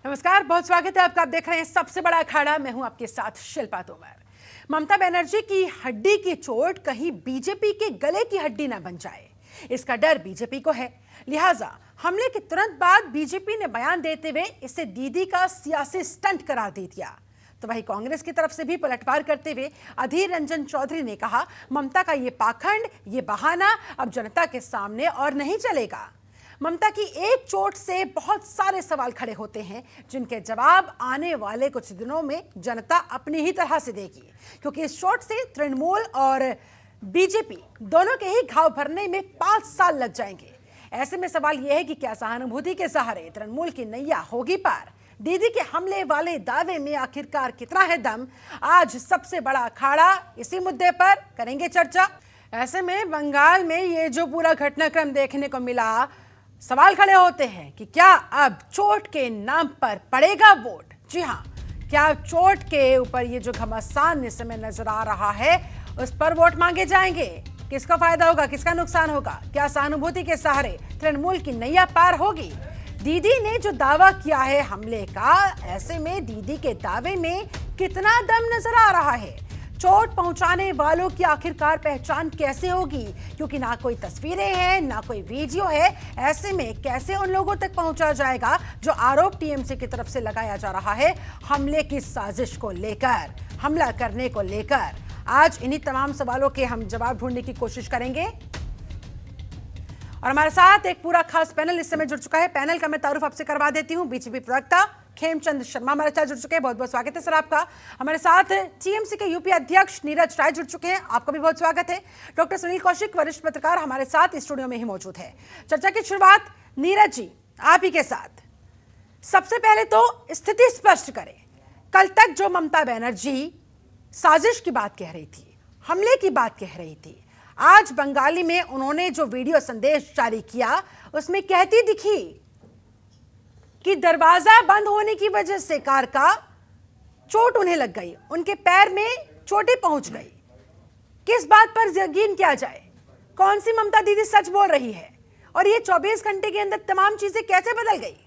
नमस्कार, बहुत स्वागत है आपका। आप देख रहे हैं सबसे बड़ा अखाड़ा। मैं हूं आपके साथ शिल्पा तोमर। ममता बनर्जी की हड्डी की चोट कहीं बीजेपी के गले की हड्डी ना बन जाए, इसका डर बीजेपी को है। लिहाजा हमले के तुरंत बाद बीजेपी ने बयान देते हुए इसे दीदी का सियासी स्टंट करार दे दिया। तो वहीं कांग्रेस की तरफ से भी पलटवार करते हुए अधीर रंजन चौधरी ने कहा, ममता का ये पाखंड, ये बहाना अब जनता के सामने और नहीं चलेगा। ममता की एक चोट से बहुत सारे सवाल खड़े होते हैं, जिनके जवाब आने वाले कुछ दिनों में जनता अपनी ही तरह से देगी, क्योंकि इस चोट से तृणमूल और बीजेपी दोनों के ही घाव भरने में 5 साल लग जाएंगे। ऐसे में सवाल यह है कि क्या सहानुभूति के सहारे तृणमूल की नैया होगी पार? दीदी के हमले वाले दावे में आखिरकार कितना है दम? आज सबसे बड़ा अखाड़ा इसी मुद्दे पर करेंगे चर्चा। ऐसे में बंगाल में ये जो पूरा घटनाक्रम देखने को मिला, सवाल खड़े होते हैं कि क्या अब चोट के नाम पर पड़ेगा वोट? जी हाँ, क्या चोट के ऊपर ये जो घमासान इस समय नजर आ रहा है, उस पर वोट मांगे जाएंगे? किसका फायदा होगा, किसका नुकसान होगा? क्या सहानुभूति के सहारे तृणमूल की नैया पार होगी? दीदी ने जो दावा किया है हमले का, ऐसे में दीदी के दावे में कितना दम नजर आ रहा है? चोट पहुंचाने वालों की आखिरकार पहचान कैसे होगी? क्योंकि ना कोई तस्वीरें हैं, ना कोई वीडियो है। ऐसे में कैसे उन लोगों तक पहुंचा जाएगा जो आरोप टीएमसी की तरफ से लगाया जा रहा है हमले की साजिश को लेकर, हमला करने को लेकर? आज इन्हीं तमाम सवालों के हम जवाब ढूंढने की कोशिश करेंगे और हमारे साथ एक पूरा खास पैनल इस समय जुड़ चुका है। पैनल का मैं तारुफ आपसे करवा देती हूं। बीजेपी प्रवक्ता खेमचंद शर्मा हमारे साथ जुड़ चुके हैं, बहुत बहुत स्वागत है सर आपका। हमारे साथ टीएमसी के यूपी अध्यक्ष नीरज राय जुड़ चुके हैं, आपका भी बहुत स्वागत है। डॉक्टर सुनील कौशिक, वरिष्ठ पत्रकार, हमारे साथ स्टूडियो में ही मौजूद है। चर्चा की शुरुआत नीरज जी आप ही के साथ। सबसे पहले तो स्थिति स्पष्ट करें, कल तक जो ममता बनर्जी साजिश की बात कह रही थी, हमले की बात कह रही थी, आज बंगाली में उन्होंने जो वीडियो संदेश जारी किया उसमें कहती दिखी कि दरवाजा बंद होने की वजह से कार का चोट उन्हें लग गई, उनके पैर में चोटें पहुंच गई। किस बात पर यकीन किया जाए? कौन सी ममता दीदी सच बोल रही है? और ये 24 घंटे के अंदर तमाम चीजें कैसे बदल गई?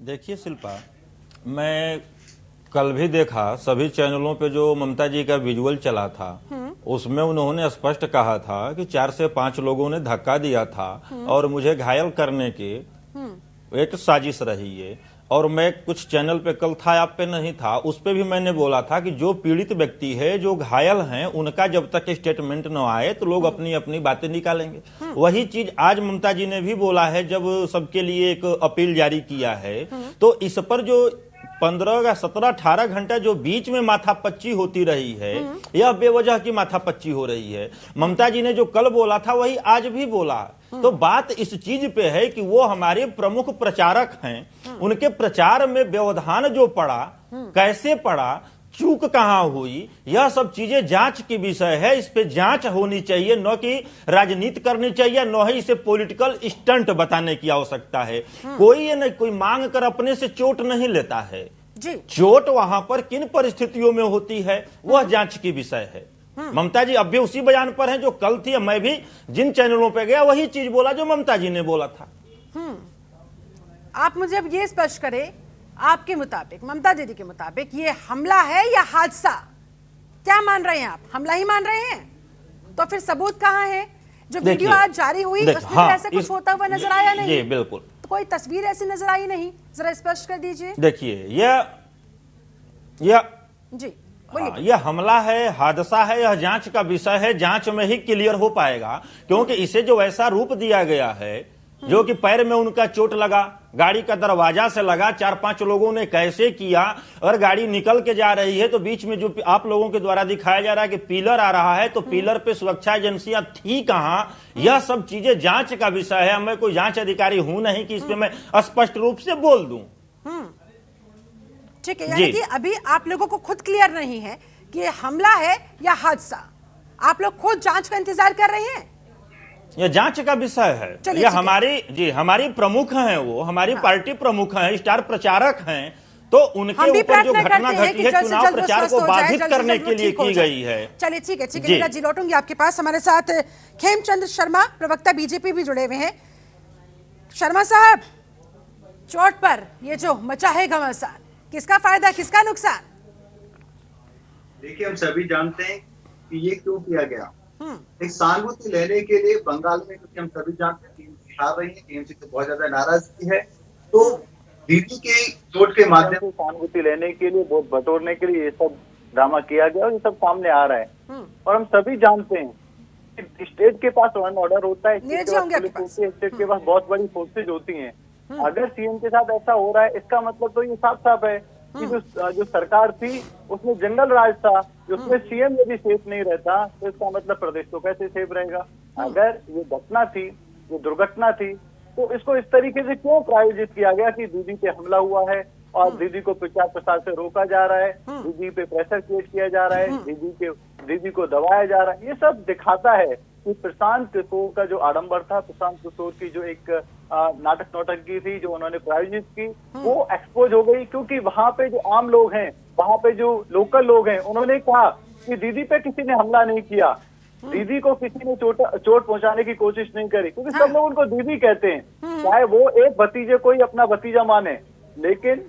देखिए शिल्पा, मैं कल भी देखा सभी चैनलों पे जो ममता जी का विजुअल चला था, उसमें उन्होंने स्पष्ट कहा था कि 4 से 5 लोगों ने धक्का दिया था और मुझे घायल करने की एक साजिश रही है। और मैं कुछ चैनल पे कल था, आप पे नहीं था, उस पे भी मैंने बोला था कि जो पीड़ित व्यक्ति है, जो घायल हैं, उनका जब तक स्टेटमेंट न आए तो लोग अपनी अपनी बातें निकालेंगे। वही चीज आज ममता जी ने भी बोला है, जब सबके लिए एक अपील जारी किया है। तो इस पर जो 15 या 17, 18 घंटा जो बीच में माथापच्ची होती रही है, यह बेवजह की माथापच्ची हो रही है। ममता जी ने जो कल बोला था वही आज भी बोला। तो बात इस चीज पे है कि वो हमारे प्रमुख प्रचारक हैं, उनके प्रचार में व्यवधान जो पड़ा, कैसे पड़ा, चूक कहां हुई, यह सब चीजें जांच की विषय है। इस पे जांच होनी चाहिए, न कि राजनीति करनी चाहिए, न ही इसे पॉलिटिकल स्टंट बताने की आवश्यकता है। कोई ये नहीं, कोई मांग कर अपने से चोट नहीं लेता है जी। चोट वहां पर किन परिस्थितियों में होती है, वह जांच की विषय है। ममता जी अब भी उसी बयान पर हैं जो कल थी। मैं भी जिन चैनलों पे गया वही चीज बोला जो ममता जी ने बोला था। आप मुझे अब ये स्पष्ट करें, आपके मुताबिक, ममता दीदी के मुताबिक, ये हमला है या हादसा? क्या मान रहे हैं आप? हमला ही मान रहे हैं? तो फिर सबूत कहां है? जो वीडियो आज जारी हुई उसमें हाँ, ऐसे कुछ होता हुआ नजर आया नहीं। बिल्कुल, तो कोई तस्वीर ऐसी नजर आई नहीं, जरा स्पष्ट कर दीजिए। देखिए, जी हाँ, यह हमला है, हादसा है, यह जांच का विषय है। जांच में ही क्लियर हो पाएगा, क्योंकि इसे जो ऐसा रूप दिया गया है, जो कि पैर में उनका चोट लगा, गाड़ी का दरवाजा से लगा, 4-5 लोगों ने कैसे किया, और गाड़ी निकल के जा रही है तो बीच में जो आप लोगों के द्वारा दिखाया जा रहा है कि पिलर आ रहा है, तो पिलर पे सुरक्षा एजेंसियां थी कहां, यह सब चीजें जांच का विषय है। मैं कोई जांच अधिकारी हूं नहीं कि इस पे मैं स्पष्ट रूप से बोल दूं। ठीक है, यानी कि अभी आप लोगों को खुद क्लियर नहीं है कि ये हमला है या हादसा। आप लोग खुद जांच का इंतजार कर रहे हैं? यह जांच का विषय है। यह हमारी प्रमुख हैं, वो हमारी पार्टी प्रमुख हैं, स्टार प्रचारक हैं। तो उनके ऊपर जो घटना घटी है, चुनाव प्रचार को बाधित करने के लिए की गई है। चलिए ठीक है नीरज जी, लौटूंगी आपके पास। हमारे साथ खेमचंद शर्मा, प्रवक्ता बीजेपी भी जुड़े हुए हैं। शर्मा साहब, चोट पर ये जो मचा है घमासान, किसका फायदा किसका नुकसान? देखिए, हम सभी जानते हैं कि ये क्यों किया गया। एक सहानुभूति लेने के लिए बंगाल में, क्योंकि हम सभी जानते हैं टीएमसी हार रही है, टीएमसी से बहुत ज्यादा नाराजगी है, तो दीदी के चोट के माध्यम से सहानुभूति लेने के लिए, वोट बटोरने के लिए ये सब ड्रामा किया गया और ये सब सामने आ रहा है। और हम सभी जानते हैं कि स्टेट के पास लॉ एंड ऑर्डर होता है, स्टेट के पास बहुत बड़ी फोर्सेज होती हैं। अगर सीएम के साथ ऐसा हो रहा है, इसका मतलब तो ये साफ साफ है कि जो सरकार थी उसमें जंगल राज था, उसमें सीएम यदि सेफ नहीं रहता तो इसका मतलब प्रदेश तो कैसे सेफ रहेगा। अगर ये घटना थी, ये दुर्घटना थी, तो इसको इस तरीके से क्यों प्रायोजित किया गया कि दीदी पे हमला हुआ है और दीदी को प्रचार प्रसार से रोका जा रहा है, दीदी पे प्रेशर क्रिएट किया जा रहा है, दीदी को दबाया जा रहा है। ये सब दिखाता है कि प्रशांत किशोर का जो आडंबर था, प्रशांत किशोर की जो एक नाटक नौटंकी थी जो उन्होंने प्रायोजित की, वो एक्सपोज हो गई। क्योंकि वहां पे जो आम लोग हैं, वहां पे जो लोकल लोग हैं, उन्होंने कहा कि दीदी पे किसी ने हमला नहीं किया, दीदी को किसी ने चोट पहुंचाने की कोशिश नहीं करी, क्योंकि सब लोग उनको दीदी कहते हैं, चाहे वो एक भतीजे कोई अपना भतीजा माने। लेकिन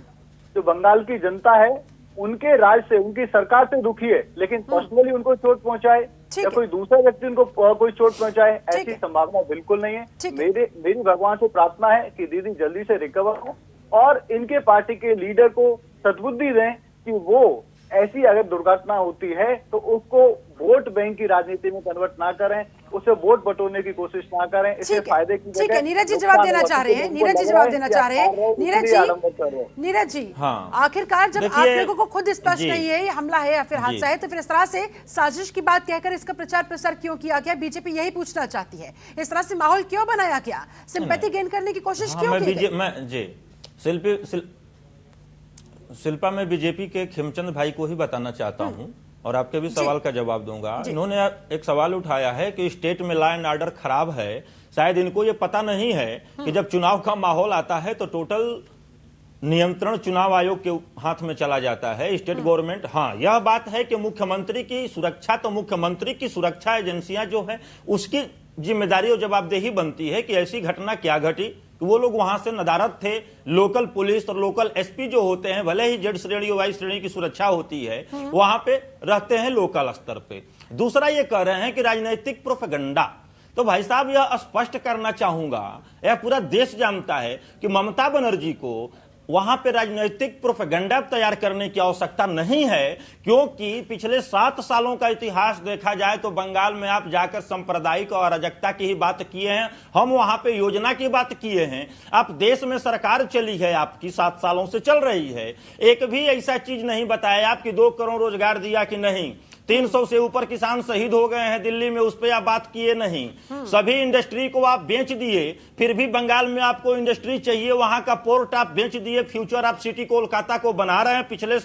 जो बंगाल की जनता है, उनके राज से, उनकी सरकार से दुखी है, लेकिन पर्सनली उनको चोट पहुंचाए या कोई दूसरा व्यक्ति उनको कोई चोट पहुंचाए, ऐसी संभावना बिल्कुल नहीं है। मेरी भगवान से प्रार्थना है कि दीदी जल्दी से रिकवर हो और इनके पार्टी के लीडर को सद्बुद्धि दें कि वो ऐसी अगर दुर्घटना होती है तो उसको वोट बैंक की राजनीति में कन्वर्ट ना करें, उसे वोट बटोरने की कोशिश ना करें, इससे फायदे की। ठीक है, नीरज जी जवाब देना चाह रहे हैं, नीरज जी जवाब देना चाह रहे हैं। नीरज जी, हाँ। आखिरकार जब आप लोगों को खुद स्पष्ट नहीं है ये हमला है या फिर हादसा है, तो फिर इस तरह से साजिश की बात कहकर इसका प्रचार प्रसार क्यों किया गया? बीजेपी यही पूछना चाहती है, इस तरह से माहौल क्यों बनाया गया, सिंपैथी गेन करने की कोशिश क्यों की गई? शिल्पा, मैं बीजेपी के खेमचंद भाई को ही बताना चाहता हूं और आपके भी सवाल का जवाब दूंगा। इन्होंने एक सवाल उठाया है कि स्टेट में लॉ एंड ऑर्डर खराब है। शायद इनको ये पता नहीं है कि जब चुनाव का माहौल आता है तो टोटल नियंत्रण चुनाव आयोग के हाथ में चला जाता है, स्टेट गवर्नमेंट। हाँ, यह बात है कि मुख्यमंत्री की सुरक्षा, तो मुख्यमंत्री की सुरक्षा एजेंसियां जो है उसकी जिम्मेदारी और जवाबदेही बनती है कि ऐसी घटना क्या घटी। वो लोग वहां से नदारद थे, लोकल पुलिस और लोकल एसपी जो होते हैं, भले ही जेड श्रेणी और वाई श्रेणी की सुरक्षा होती है, वहां पे रहते हैं लोकल स्तर पे। दूसरा ये कह रहे हैं कि राजनीतिक प्रोपेगेंडा, तो भाई साहब यह स्पष्ट करना चाहूंगा, यह पूरा देश जानता है कि ममता बनर्जी को वहां पे राजनीतिक प्रोपेगेंडा तैयार करने की आवश्यकता नहीं है, क्योंकि पिछले 7 सालों का इतिहास देखा जाए तो बंगाल में आप जाकर सांप्रदायिक और अराजकता की ही बात किए हैं, हम वहां पे योजना की बात किए हैं। आप देश में सरकार चली है, आपकी 7 सालों से चल रही है, एक भी ऐसा चीज नहीं बताया आपकी 2 करोड़ रोजगार दिया कि नहीं, 300 से ऊपर किसान शहीद हो गए हैं दिल्ली में, उस पर आप बात किए नहीं। सभी इंडस्ट्री को आप बेच दिए, फिर भी बंगाल में आपको इंडस्ट्री चाहिए, वहां का पोर्ट आप बेच दिए, फ्यूचर आप सिटी कोलकाता को बना रहे हैं। पिछले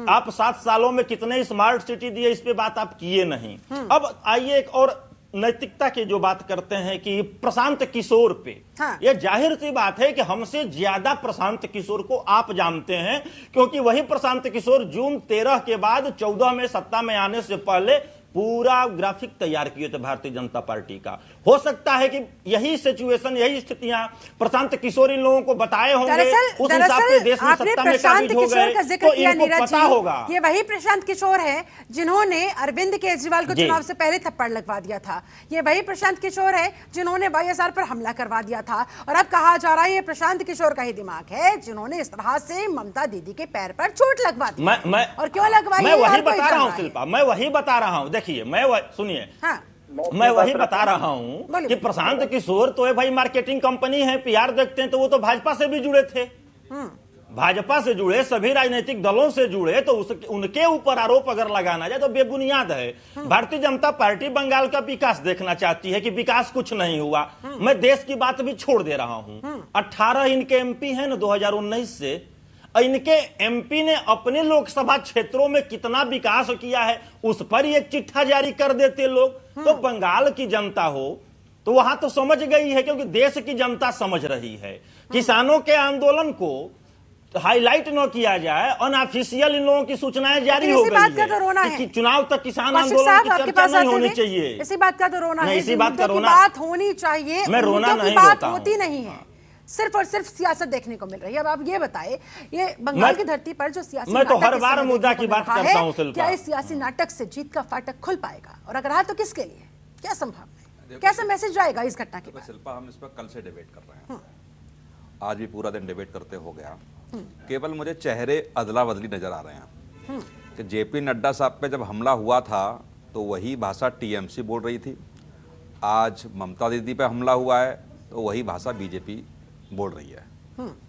आप 7 सालों में कितने स्मार्ट सिटी दिए, इस पे बात आप किए नहीं। अब आइए एक और नैतिकता की जो बात करते हैं कि प्रशांत किशोर पे, हाँ। यह जाहिर सी बात है कि हमसे ज्यादा प्रशांत किशोर को आप जानते हैं, क्योंकि वही प्रशांत किशोर जून 13 के बाद 14 में सत्ता में आने से पहले पूरा ग्राफिक तैयार किए थे भारतीय जनता पार्टी का। हो सकता है कि यही सिचुएशन, यही स्थितियां प्रशांत किशोर इन लोगों को बताए होंगे, उस हिसाब से देश में सत्ता में काबिज हो गए, तो इनको पता होगा। ये वही प्रशांत किशोर है जिन्होंने अरविंद केजरीवाल को चुनाव से पहले थप्पड़ लगवा दिया था, ये वही प्रशांत किशोर है जिन्होंने वाईएसआर पर हमला करवा दिया था, और अब कहा जा रहा है ये प्रशांत किशोर का ही दिमाग है जिन्होंने इस तरह से ममता दीदी के पैर पर चोट लगवा दी। और क्यों लगवाई? मैं वही बता रहा हूँ शिल्पा, मैं वही बता रहा हूँ। देखिए, सुनिए, हाँ। मैं वही बता रहा हूं कि प्रशांत किशोर तो है भाई, मार्केटिंग कंपनी है, पीआर देखते हैं, तो वो तो भाजपा से भी जुड़े थे, भाजपा से जुड़े, सभी राजनीतिक दलों से जुड़े, तो उनके ऊपर आरोप अगर लगाना जाए तो बेबुनियाद है। भारतीय जनता पार्टी बंगाल का विकास देखना चाहती है कि विकास कुछ नहीं हुआ। मैं देश की बात भी छोड़ दे रहा हूं, 18 इनके एमपी हैं ना 2019 से, इनके एमपी ने अपने लोकसभा क्षेत्रों में कितना विकास किया है उस पर एक चिट्ठा जारी कर देते लोग। तो बंगाल की जनता हो तो वहां तो समझ गई है, क्योंकि देश की जनता समझ रही है। किसानों के आंदोलन को हाईलाइट न किया जाए, अनऑफिशियल इन लोगों की सूचनाएं जारी हो गई है कि चुनाव तक किसान आंदोलन की चर्चा नहीं होनी चाहिए। इसी बात का तो रोना है, इसी बात का रोना बात होनी चाहिए, मैं रोना नहीं बात होती नहीं है। सिर्फ और सिर्फ सियासत देखने को मिल रही है। अब आप ये बताएं, ये बंगाल की धरती पर जो सियासी मैं तो नाटक हर इस बार समय मुद्दा देखने की को बात मिल रहा करता है, हूं शिल्पा। क्या इस सियासी नाटक से जीत का फाटक खुल पाएगा, और अगर हाँ तो किसके लिए, क्या संभावना है, कैसा मैसेज जाएगा इस घटना के बाद? शिल्पा, हम इस पर कल से डिबेट कर रहे हैं, आज भी पूरा दिन डिबेट करते हो गया। केवल मुझे चेहरे अदला बदली नजर आ रहे हैं कि जेपी नड्डा साहब पे जब हमला हुआ था तो वही भाषा टीएमसी बोल रही थी, आज ममता दीदी पे हमला हुआ है तो वही भाषा बीजेपी बोल रही है।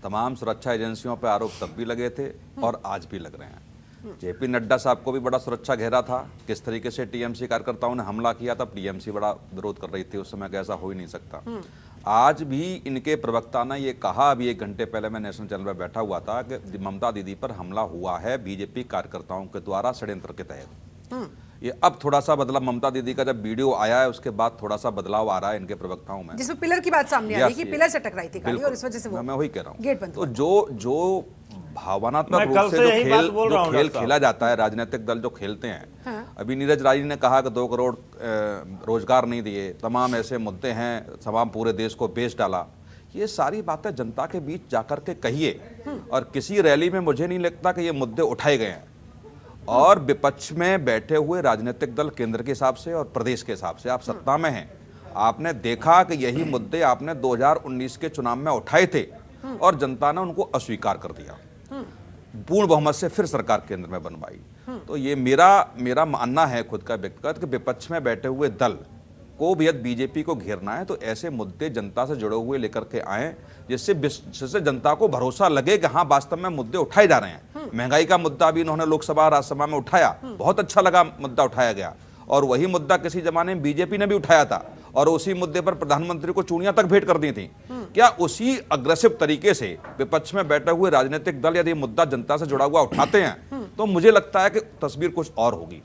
तमाम सुरक्षा एजेंसियों पे आरोप तब भी लगे थे और आज भी लग रहे हैं। जेपी नड्डा साहब को भी बड़ा सुरक्षा घेरा था, किस तरीके से टीएमसी कार्यकर्ताओं ने हमला किया, तब टीएमसी बड़ा विरोध कर रही थी उस समय, ऐसा हो ही नहीं सकता। आज भी इनके प्रवक्ता ने ये कहा, अभी 1 घंटे पहले मैं नेशनल चैनल पर बैठा हुआ था, कि ममता दीदी पर हमला हुआ है बीजेपी कार्यकर्ताओं के द्वारा षड्यंत्र के तहत। ये अब थोड़ा सा बदलाव, ममता दीदी का जब वीडियो आया है उसके बाद थोड़ा सा बदलाव आ रहा है इनके प्रवक्ताओं में, जिसमें पिलर की बात सामने आ रही है कि पिलर से टकराई थी गाड़ी और इस वजह से वो मैं वही कह रहा हूँ। गेट बंद तो जो भावनात्मक मैं रूप कल से से जो यही बात बोल रहा हूं, खेल डॉक्टर खेला जाता है, राजनीतिक दल जो खेलते हैं, अभी नीरज राजी ने कहा कि 2 करोड़ रोजगार नहीं दिए, तमाम ऐसे मुद्दे हैं, तमाम पूरे देश को बेच डाला, ये सारी बातें जनता के बीच जाकर के कहिए। और किसी रैली में मुझे नहीं लगता कि ये मुद्दे उठाए गए हैं। और विपक्ष में बैठे हुए राजनीतिक दल केंद्र के हिसाब से और प्रदेश के हिसाब से, आप सत्ता में हैं, आपने देखा कि यही मुद्दे आपने 2019 के चुनाव में उठाए थे और जनता ने उनको अस्वीकार कर दिया, पूर्ण बहुमत से फिर सरकार केंद्र में बनवाई। तो ये मेरा मानना है खुद का व्यक्तिगत कि विपक्ष में बैठे हुए दल को भी यदि बीजेपी को घेरना है तो ऐसे मुद्दे जनता से जुड़े हुए लेकर के आए, जिससे जनता को भरोसा लगे कि हाँ वास्तव में मुद्दे उठाए जा रहे हैं। महंगाई का मुद्दा भी इन्होंने लोकसभा राज्यसभा में उठाया, बहुत अच्छा लगा मुद्दा उठाया गया, और वही मुद्दा किसी जमाने में बीजेपी ने भी उठाया था और उसी मुद्दे पर प्रधानमंत्री को चूड़ियां तक भेंट कर दी थी। क्या उसी अग्रेसिव तरीके से विपक्ष में बैठे हुए राजनीतिक दल यदि मुद्दा जनता से जुड़ा हुआ उठाते हैं तो मुझे लगता है कि तस्वीर कुछ और होगी,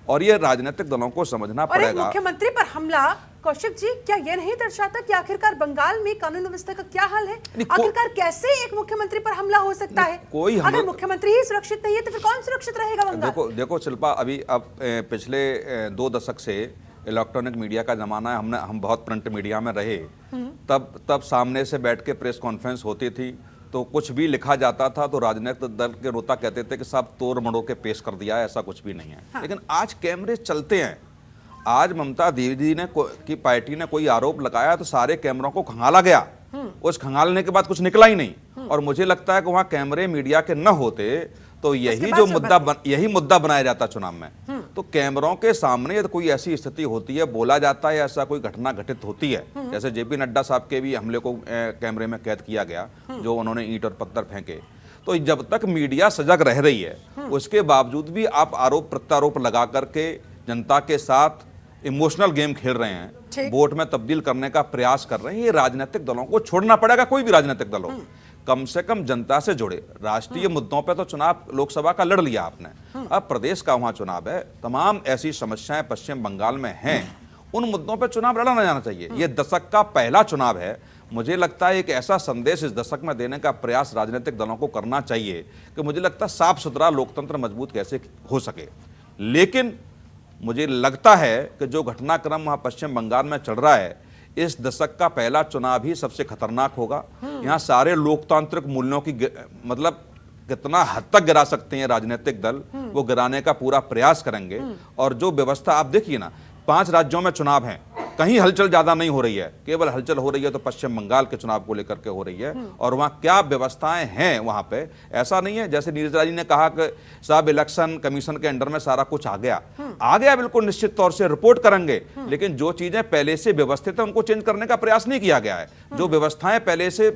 और ये राजनीतिक दलों को समझना पड़ेगा। मुख्यमंत्री पर हमला, कौशिक जी, क्या यह नहीं दर्शाता कि आखिरकार बंगाल में कानून व्यवस्था का क्या हाल है? आखिरकार कैसे एक मुख्यमंत्री पर हमला हो सकता है? अगर मुख्यमंत्री ही सुरक्षित नहीं है तो फिर कौन सुरक्षित रहेगा बंगाल? देखो शिल्पा, अभी अब पिछले 2 दशक से इलेक्ट्रॉनिक मीडिया का जमाना है, हम बहुत प्रिंट मीडिया में रहे, तब सामने से बैठ के प्रेस कॉन्फ्रेंस होती थी तो कुछ भी लिखा जाता था तो राजनीतिक दल के नेता कहते थे कि साहब तोड़ मड़ोड़ के पेश कर दिया है, ऐसा कुछ भी नहीं है। लेकिन आज कैमरे चलते हैं। आज ममता दीदी ने की पार्टी ने कोई आरोप लगाया तो सारे कैमरों को खंगाला गया, उस खंगालने के बाद कुछ निकला ही नहीं। और मुझे लगता है कि वहां कैमरे मीडिया के न होते तो यही मुद्दा बनाया जाता चुनाव में। तो कैमरों के सामने यदि कोई ऐसी स्थिति होती है, बोला जाता है, ऐसा कोई घटना घटित होती है, जैसे जेपी नड्डा साहब के भी हमले को कैमरे में कैद किया गया, जो उन्होंने ईंट और पत्थर फेंके, तो जब तक मीडिया सजग रह रही है उसके बावजूद भी आप आरोप प्रत्यारोप लगा करके जनता के साथ इमोशनल गेम खेल रहे हैं, वोट में तब्दील करने का प्रयास कर रहे हैं। ये राजनीतिक दलों को छोड़ना पड़ेगा, कोई भी राजनीतिक दल हो, कम से कम जनता से जुड़े। राष्ट्रीय मुद्दों पे तो चुनाव लोकसभा का लड़ लिया आपने, अब प्रदेश का वहां चुनाव है, तमाम ऐसी समस्याएं पश्चिम बंगाल में हैं, उन मुद्दों पे चुनाव लड़ा ना जाना चाहिए। ये दशक का पहला चुनाव है, मुझे लगता है एक ऐसा संदेश इस दशक में देने का प्रयास राजनीतिक दलों को करना चाहिए कि मुझे लगता है साफ सुथरा लोकतंत्र मजबूत कैसे हो सके। लेकिन मुझे लगता है कि जो घटनाक्रम वहां पश्चिम बंगाल में चल रहा है, इस दशक का पहला चुनाव ही सबसे खतरनाक होगा। यहाँ सारे लोकतांत्रिक मूल्यों की मतलब कितना हद तक गिरा सकते हैं राजनीतिक दल, वो गिराने का पूरा प्रयास करेंगे। और जो व्यवस्था आप देखिए ना, 5 राज्यों में चुनाव हैं, कहीं हलचल ज्यादा नहीं हो रही है, केवल हलचल हो रही है तो पश्चिम बंगाल के चुनाव को लेकर के हो रही है। और वहां क्या व्यवस्थाएं हैं वहां पे, ऐसा नहीं है जैसे नीरज राजी ने कहा कि साहब इलेक्शन कमीशन के अंडर में सारा कुछ आ गया बिल्कुल निश्चित तौर से रिपोर्ट करेंगे, लेकिन जो चीजें पहले से व्यवस्थित है उनको चेंज करने का प्रयास नहीं किया गया है। जो व्यवस्थाएं पहले से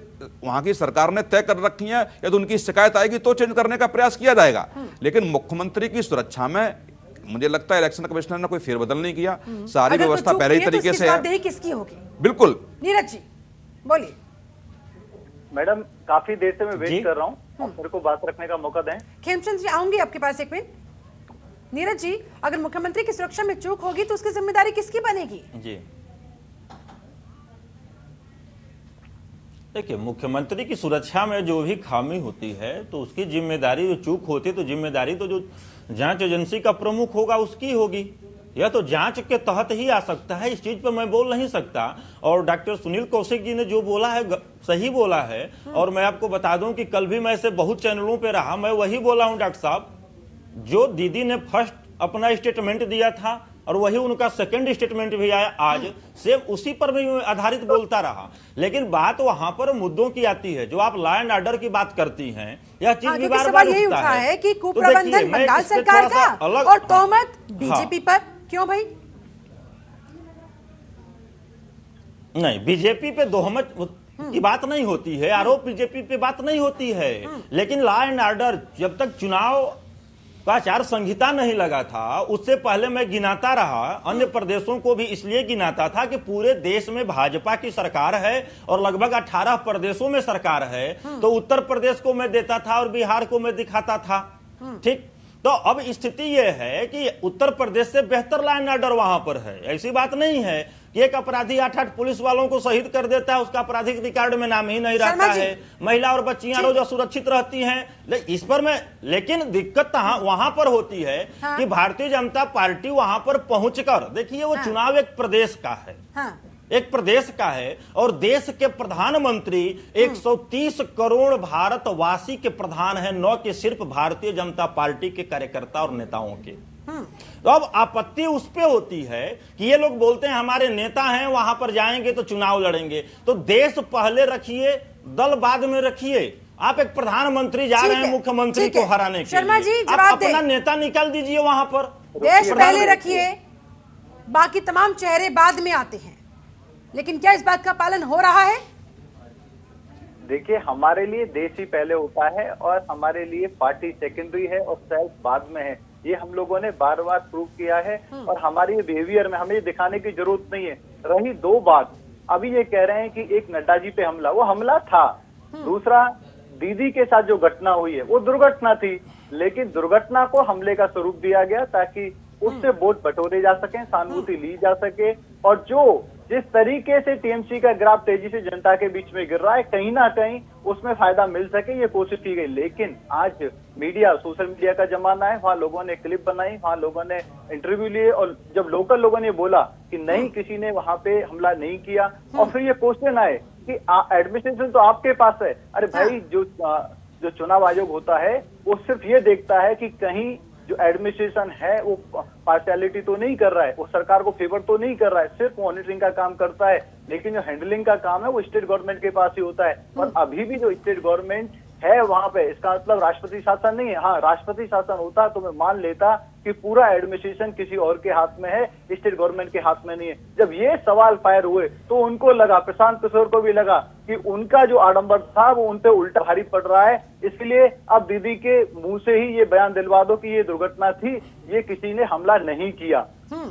वहां की सरकार ने तय कर रखी है, यदि उनकी शिकायत आएगी तो चेंज करने का प्रयास किया जाएगा। लेकिन मुख्यमंत्री की सुरक्षा में मुझे लगता है इलेक्शन कमिश्नर ने कोई फेरबदल नहीं किया, सारी व्यवस्था पहले ही तरीके से है। किसकी होगी? बिल्कुल। नीरज जी बोलिए। मैडम काफी देर से मैं वेट कर रहा हूँ, मेरे को बात रखने का मौका दें। खेमचंद जी आऊंगी आपके पास, एक मिनट। नीरज जी, अगर मुख्यमंत्री की सुरक्षा में चूक होगी तो उसकी जिम्मेदारी किसकी बनेगी? जी देखिए, मुख्यमंत्री की सुरक्षा में जो भी खामी होती है तो उसकी जिम्मेदारी, जो चूक होती है तो जिम्मेदारी तो जो जांच एजेंसी का प्रमुख होगा उसकी होगी। यह तो जांच के तहत ही आ सकता है, इस चीज पे मैं बोल नहीं सकता। और डॉक्टर सुनील कौशिक जी ने जो बोला है सही बोला है। और मैं आपको बता दूं कि कल भी मैं ऐसे बहुत चैनलों पे रहा, मैं वही बोला हूं डॉक्टर साहब, जो दीदी ने फर्स्ट अपना स्टेटमेंट दिया था और वही उनका सेकंड स्टेटमेंट भी आया आज, सेम उसी पर भी आधारित बोलता रहा। लेकिन बात वहां पर मुद्दों की आती है, जो आप लॉ एंड ऑर्डर की बात करती हैं, यह चीज भी बार बार यही उठता उठा है कि तो कुप्रबंधन देखिए, मैं बंगाल इससे सरकार थोड़ा सा का अलग- और तोहमत बीजेपी पर क्यों भाई? नहीं, बीजेपी पे दोहमत की बात नहीं होती है, आरोप बीजेपी पे बात नहीं होती है। लेकिन लॉ एंड ऑर्डर जब तक चुनाव का आचार संहिता नहीं लगा था, उससे पहले मैं गिनाता रहा, अन्य प्रदेशों को भी इसलिए गिनाता था कि पूरे देश में भाजपा की सरकार है और लगभग 18 प्रदेशों में सरकार है। तो उत्तर प्रदेश को मैं देता था और बिहार को मैं दिखाता था। ठीक, तो अब स्थिति यह है कि उत्तर प्रदेश से बेहतर लॉ एंड ऑर्डर वहां पर है। ऐसी बात नहीं है कि एक अपराधी 8-8 पुलिस वालों को शहीद कर देता है, उसका आपराधिक रिकॉर्ड में नाम ही नहीं रहता है, महिला और बच्चियां रोज सुरक्षित रहती हैं। इस पर मैं, लेकिन दिक्कत वहां पर होती है कि भारतीय जनता पार्टी वहां पर पहुंचकर, देखिए वो चुनाव एक प्रदेश का है, एक प्रदेश का है और देश के प्रधानमंत्री 130 करोड़ भारतवासी के प्रधान है, न कि सिर्फ भारतीय जनता पार्टी के कार्यकर्ता और नेताओं के। तो अब आपत्ति उस पे होती है कि ये लोग बोलते हैं हमारे नेता हैं, वहां पर जाएंगे तो चुनाव लड़ेंगे। तो देश पहले रखिए, दल बाद में रखिए। आप एक प्रधानमंत्री जा रहे हैं मुख्यमंत्री को हराने के लिए, आप अपना नेता निकाल दीजिए वहां पर। देश पहले रखिए, बाकी तमाम चेहरे बाद में आते हैं। लेकिन क्या इस बात का पालन हो रहा है? देखिए, हमारे लिए देश ही पहले होता है और हमारे लिए पार्टी सेकेंडरी है और सेल्फ बाद में है। ये हम लोगों ने बार बार प्रूव किया है और हमारी बिहेवियर में हमें ये दिखाने की जरूरत नहीं है। रही दो बात, अभी ये कह रहे हैं कि एक नड्डा जी पे हमला, वो हमला था। दूसरा, दीदी के साथ जो घटना हुई है वो दुर्घटना थी, लेकिन दुर्घटना को हमले का स्वरूप दिया गया ताकि उससे वोट बटोरे जा सके, सहानुभूति ली जा सके। और जो जिस तरीके से टीएमसी का ग्राफ तेजी से जनता के बीच में गिर रहा है, कहीं ना कहीं उसमें फायदा मिल सके, ये कोशिश की गई। लेकिन आज मीडिया, सोशल मीडिया का जमाना है, वहां लोगों ने क्लिप बनाई, वहां लोगों ने इंटरव्यू लिए और जब लोकल लोगों ने बोला कि नहीं, किसी ने वहां पे हमला नहीं किया, और फिर ये क्वेश्चन आए कि एडमिनिस्ट्रेशन तो आपके पास है। अरे भाई, जो चुनाव आयोग होता है वो सिर्फ ये देखता है कि कहीं जो एडमिनिस्ट्रेशन है वो पार्शियलिटी तो नहीं कर रहा है, वो सरकार को फेवर तो नहीं कर रहा है, सिर्फ मॉनिटरिंग का काम करता है। लेकिन जो हैंडलिंग का काम है वो स्टेट गवर्नमेंट के पास ही होता है। और अभी भी जो स्टेट गवर्नमेंट है वहां पे, इसका मतलब राष्ट्रपति शासन नहीं है। हाँ, राष्ट्रपति शासन होता तो मैं मान लेता कि पूरा एडमिनिस्ट्रेशन किसी और के हाथ में है, स्टेट गवर्नमेंट के हाथ में नहीं है। जब ये सवाल फायर हुए तो उनको लगा, प्रशांत किशोर को भी लगा कि उनका जो आडंबर था वो उनपे उल्टा भारी पड़ रहा है। इसलिए अब दीदी के मुंह से ही ये बयान दिलवा दो कि ये दुर्घटना थी, ये किसी ने हमला नहीं किया।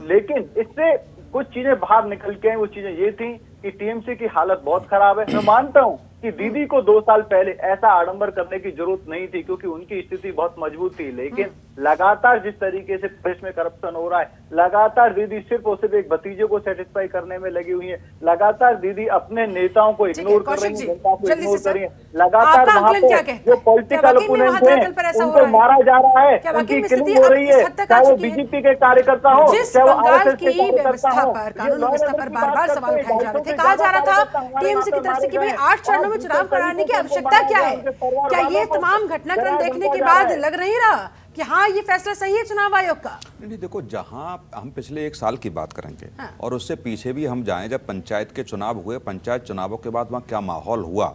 लेकिन इससे कुछ चीजें बाहर निकल के आई। वो चीजें ये थी कि टीएमसी की हालत बहुत खराब है। मैं मानता हूं कि दीदी को 2 साल पहले ऐसा आडंबर करने की जरूरत नहीं थी, क्योंकि उनकी स्थिति बहुत मजबूत थी। लेकिन लगातार जिस तरीके से देश में करप्शन हो रहा है, लगातार दीदी सिर्फ और सिर्फ एक भतीजे को सेटिस्फाई करने में लगी हुई है, लगातार दीदी अपने नेताओं को इग्नोर कर रही है, जनता को इग्नोर कर रही है। लगातार वहां पे जो पॉलिटिकल ओपोनेंट है उनको मारा जा रहा है, उनकी किलिंग हो रही है, चाहे वो बीजेपी के कार्यकर्ता हो, चाहे वो आरएसएस के कार्यकर्ता हो। कानून व्यवस्था पर बार बार सवाल उठाए जा रहे थे। कहा जा रहा था टीएमसी की तरफ से कि भाई 8 चरणों में चुनाव कराने की आवश्यकता क्या है? क्या ये तमाम घटनाक्रम देखने के बाद लग नहीं रहा कि हाँ, ये फैसला सही है चुनाव आयोग का? नहीं, देखो, जहां हम पिछले 1 साल की बात करेंगे और उससे पीछे भी हम जाएं, जब पंचायत के चुनाव हुए, पंचायत चुनावों के बाद वहां क्या माहौल हुआ,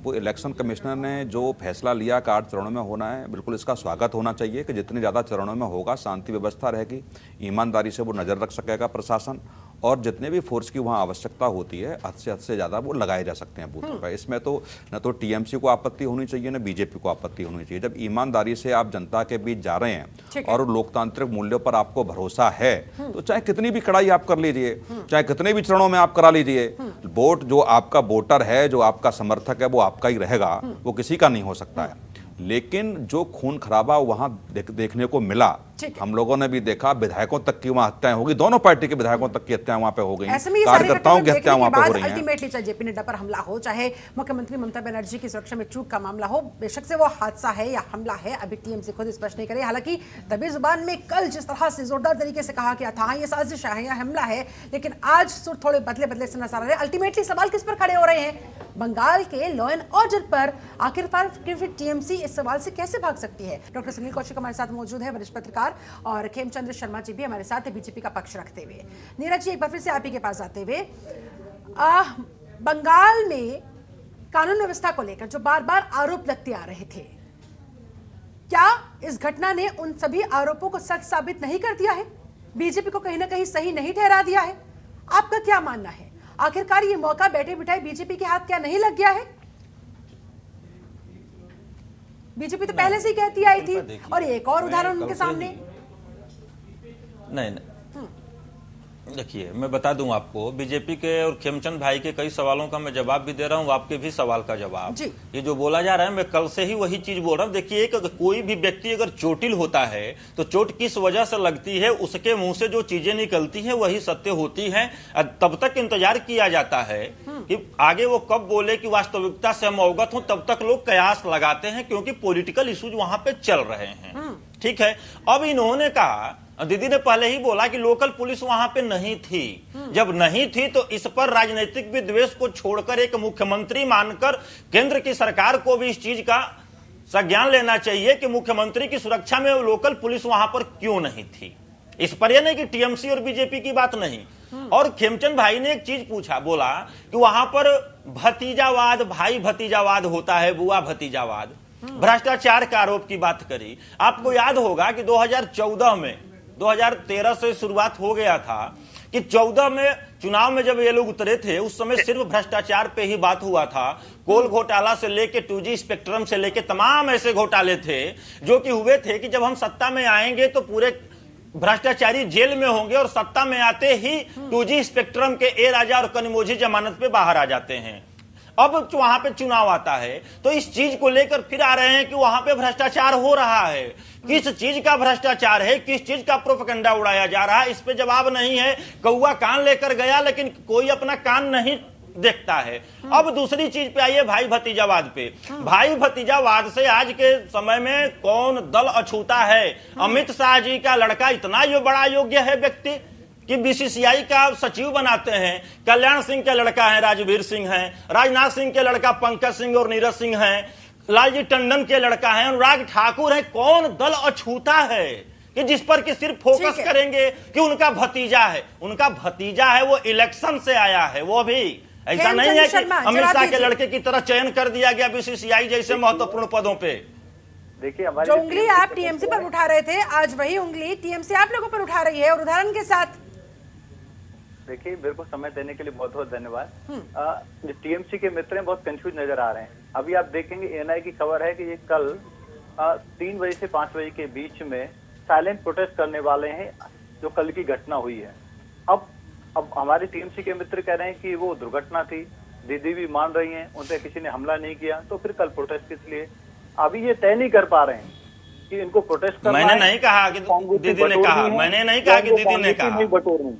वो इलेक्शन कमिश्नर ने जो फैसला लिया कि 8 चरणों में होना है, बिल्कुल इसका स्वागत होना चाहिए कि जितने ज़्यादा चरणों में होगा शांति व्यवस्था रहेगी, ईमानदारी से वो नज़र रख सकेगा प्रशासन, और जितने भी फोर्स की वहाँ आवश्यकता होती है हद से ज़्यादा वो लगाए जा सकते हैं बूथों पर। इसमें तो न तो टीएमसी को आपत्ति होनी चाहिए न बीजेपी को आपत्ति होनी चाहिए। जब ईमानदारी से आप जनता के बीच जा रहे हैं और लोकतांत्रिक मूल्यों पर आपको भरोसा है, तो चाहे कितनी भी कड़ाई आप कर लीजिए, चाहे कितने भी चरणों में आप करा लीजिए, वोट जो आपका वोटर है, जो आपका समर्थक है, वो आपका ही रहेगा, वो किसी का नहीं हो सकता है। लेकिन जो खून खराबा वहाँ देखने को मिला, ठीक है। हम लोगों ने भी देखा, विधायकों तक की वहां हत्याएं होगी, दोनों पार्टी के विधायकों तक की हत्याएं वहां पे हो गई, ऐसे में ये सारे कार्यकर्ताओं की घटनाएं हत्याएं वहां पे हो रही हैं। अल्टीमेटली चाहे जेपी नड्डा पर हमला हो, चाहे मुख्यमंत्री ममता बनर्जी की सुरक्षा में चूक का मामला हो, बेशक से वो हादसा है या हमला है, अभी टीएमसी खुद स्पष्ट नहीं करे। हालांकि तभी जुबान में कल जिस तरह से जोरदार तरीके से कहा गया था ये साजिश है या हमला है, लेकिन आज सुर थोड़े बदले बदले से नजर आ रहे हैं। अल्टीमेटली सवाल किस पर खड़े हो रहे हैं? बंगाल के लॉ एंड ऑर्डर पर। आखिरकार फिर टीएमसी इस सवाल से कैसे भाग सकती है? डॉक्टर सुनील कौशिक हमारे साथ मौजूद है, वरिष्ठ पत्रकार, और खेमचंद्र शर्मा जी भी हमारे साथ है, बीजेपी का पक्ष रखते हुए। नीरज जी, एक बार फिर से आप ही के पास आते हुए, बंगाल में कानून व्यवस्था को लेकर जो बार बार आरोप लगते आ रहे थे, क्या इस घटना ने उन सभी आरोपों को सच साबित नहीं कर दिया है? बीजेपी को कहीं ना कहीं सही नहीं ठहरा दिया है? आपका क्या मानना है? आखिरकार ये मौका बैठे बिठाए बीजेपी के हाथ क्या नहीं लग गया है? बीजेपी तो पहले से ही कहती आई थी, और एक और उदाहरण उनके सामने। नहीं, देखिए मैं बता दूं आपको, बीजेपी के और खेमचंद भाई के कई सवालों का मैं जवाब भी दे रहा हूं, आपके भी सवाल का जवाब। ये जो बोला जा रहा है, मैं कल से ही वही चीज बोल रहा हूं। देखिए, कोई भी व्यक्ति अगर चोटिल होता है तो चोट किस वजह से लगती है, उसके मुंह से जो चीजें निकलती हैं वही सत्य होती हैं। तब तक इंतजार किया जाता है कि आगे वो कब बोले कि वास्तविकता से हम अवगत हों, तब तक लोग कयास लगाते हैं, क्योंकि पॉलिटिकल इश्यूज वहां पे चल रहे हैं। ठीक है, अब इन्होंने कहा, दीदी ने पहले ही बोला कि लोकल पुलिस वहां पे नहीं थी। जब नहीं थी तो इस पर राजनीतिक विद्वेष को छोड़कर एक मुख्यमंत्री मानकर केंद्र की सरकार को भी इस चीज का संज्ञान लेना चाहिए कि मुख्यमंत्री की सुरक्षा में लोकल पुलिस वहां पर क्यों नहीं थी। इस पर यह नहीं कि टीएमसी और बीजेपी की बात नहीं। और खेमचंद भाई ने एक चीज पूछा, बोला कि वहां पर भतीजावाद, भाई भतीजावाद होता है, बुआ भतीजावाद, भ्रष्टाचार के आरोप की बात करी। आपको याद होगा कि 2014 में, 2013 से शुरुआत हो गया था कि 14 में चुनाव में जब ये लोग उतरे थे, उस समय सिर्फ भ्रष्टाचार पे ही बात हुआ था। कोल घोटाला से लेके 2G स्पेक्ट्रम से लेके तमाम ऐसे घोटाले थे जो कि हुए थे कि जब हम सत्ता में आएंगे तो पूरे भ्रष्टाचारी जेल में होंगे, और सत्ता में आते ही 2G स्पेक्ट्रम के ए राजा और कनिमोझी जमानत पे बाहर आ जाते हैं। अब वहां पे चुनाव आता है तो इस चीज को लेकर फिर आ रहे हैं कि वहां पे भ्रष्टाचार हो रहा है। किस चीज का भ्रष्टाचार है, किस चीज का प्रोपेगेंडा उड़ाया जा रहा है, इस पे जवाब नहीं है। कौवा कान लेकर गया लेकिन कोई अपना कान नहीं देखता है। अब दूसरी चीज पे आइए, भाई भतीजावाद पे। भाई भतीजावाद से आज के समय में कौन दल अछूता है? अमित शाह जी का लड़का इतना बड़ा योग्य है व्यक्ति कि बीसीसीआई का सचिव बनाते हैं। कल्याण सिंह का लड़का है राजवीर सिंह है, राजनाथ सिंह के लड़का पंकज सिंह और नीरज सिंह हैं, लालजी टंडन के लड़का है अनुराग ठाकुर है। कौन दल अछूता है कि जिस पर कि सिर्फ फोकस करेंगे कि उनका भतीजा है? उनका भतीजा है, वो इलेक्शन से आया है, वो भी ऐसा नहीं है कि अमित शाह के लड़के की तरह चयन कर दिया गया बीसीसीआई जैसे महत्वपूर्ण पदों पे। देखिए, हमारी जो उंगली आप टीएमसी पर उठा रहे थे, आज वही उंगली टीएमसी आप लोगों पर उठा रही है, और उदाहरण के साथ। देखिए, मेरे को समय देने के लिए बहुत बहुत धन्यवाद। जो टीएमसी के मित्र हैं बहुत कंफ्यूज नजर आ रहे हैं। अभी आप देखेंगे एएनआई की खबर है कि ये कल 3 बजे से 5 बजे के बीच में साइलेंट प्रोटेस्ट करने वाले हैं, जो कल की घटना हुई है। अब हमारे टीएमसी के मित्र कह रहे हैं कि वो दुर्घटना थी, दीदी भी मान रही हैं, उन पर किसी ने हमला नहीं किया, तो फिर कल प्रोटेस्ट किस लिए? अभी ये तय नहीं कर पा रहे हैं कि इनको प्रोटेस्ट करना है। मैंने नहीं कहा कि दीदी ने कहा, मैंने नहीं कहा कि दीदी ने कहा।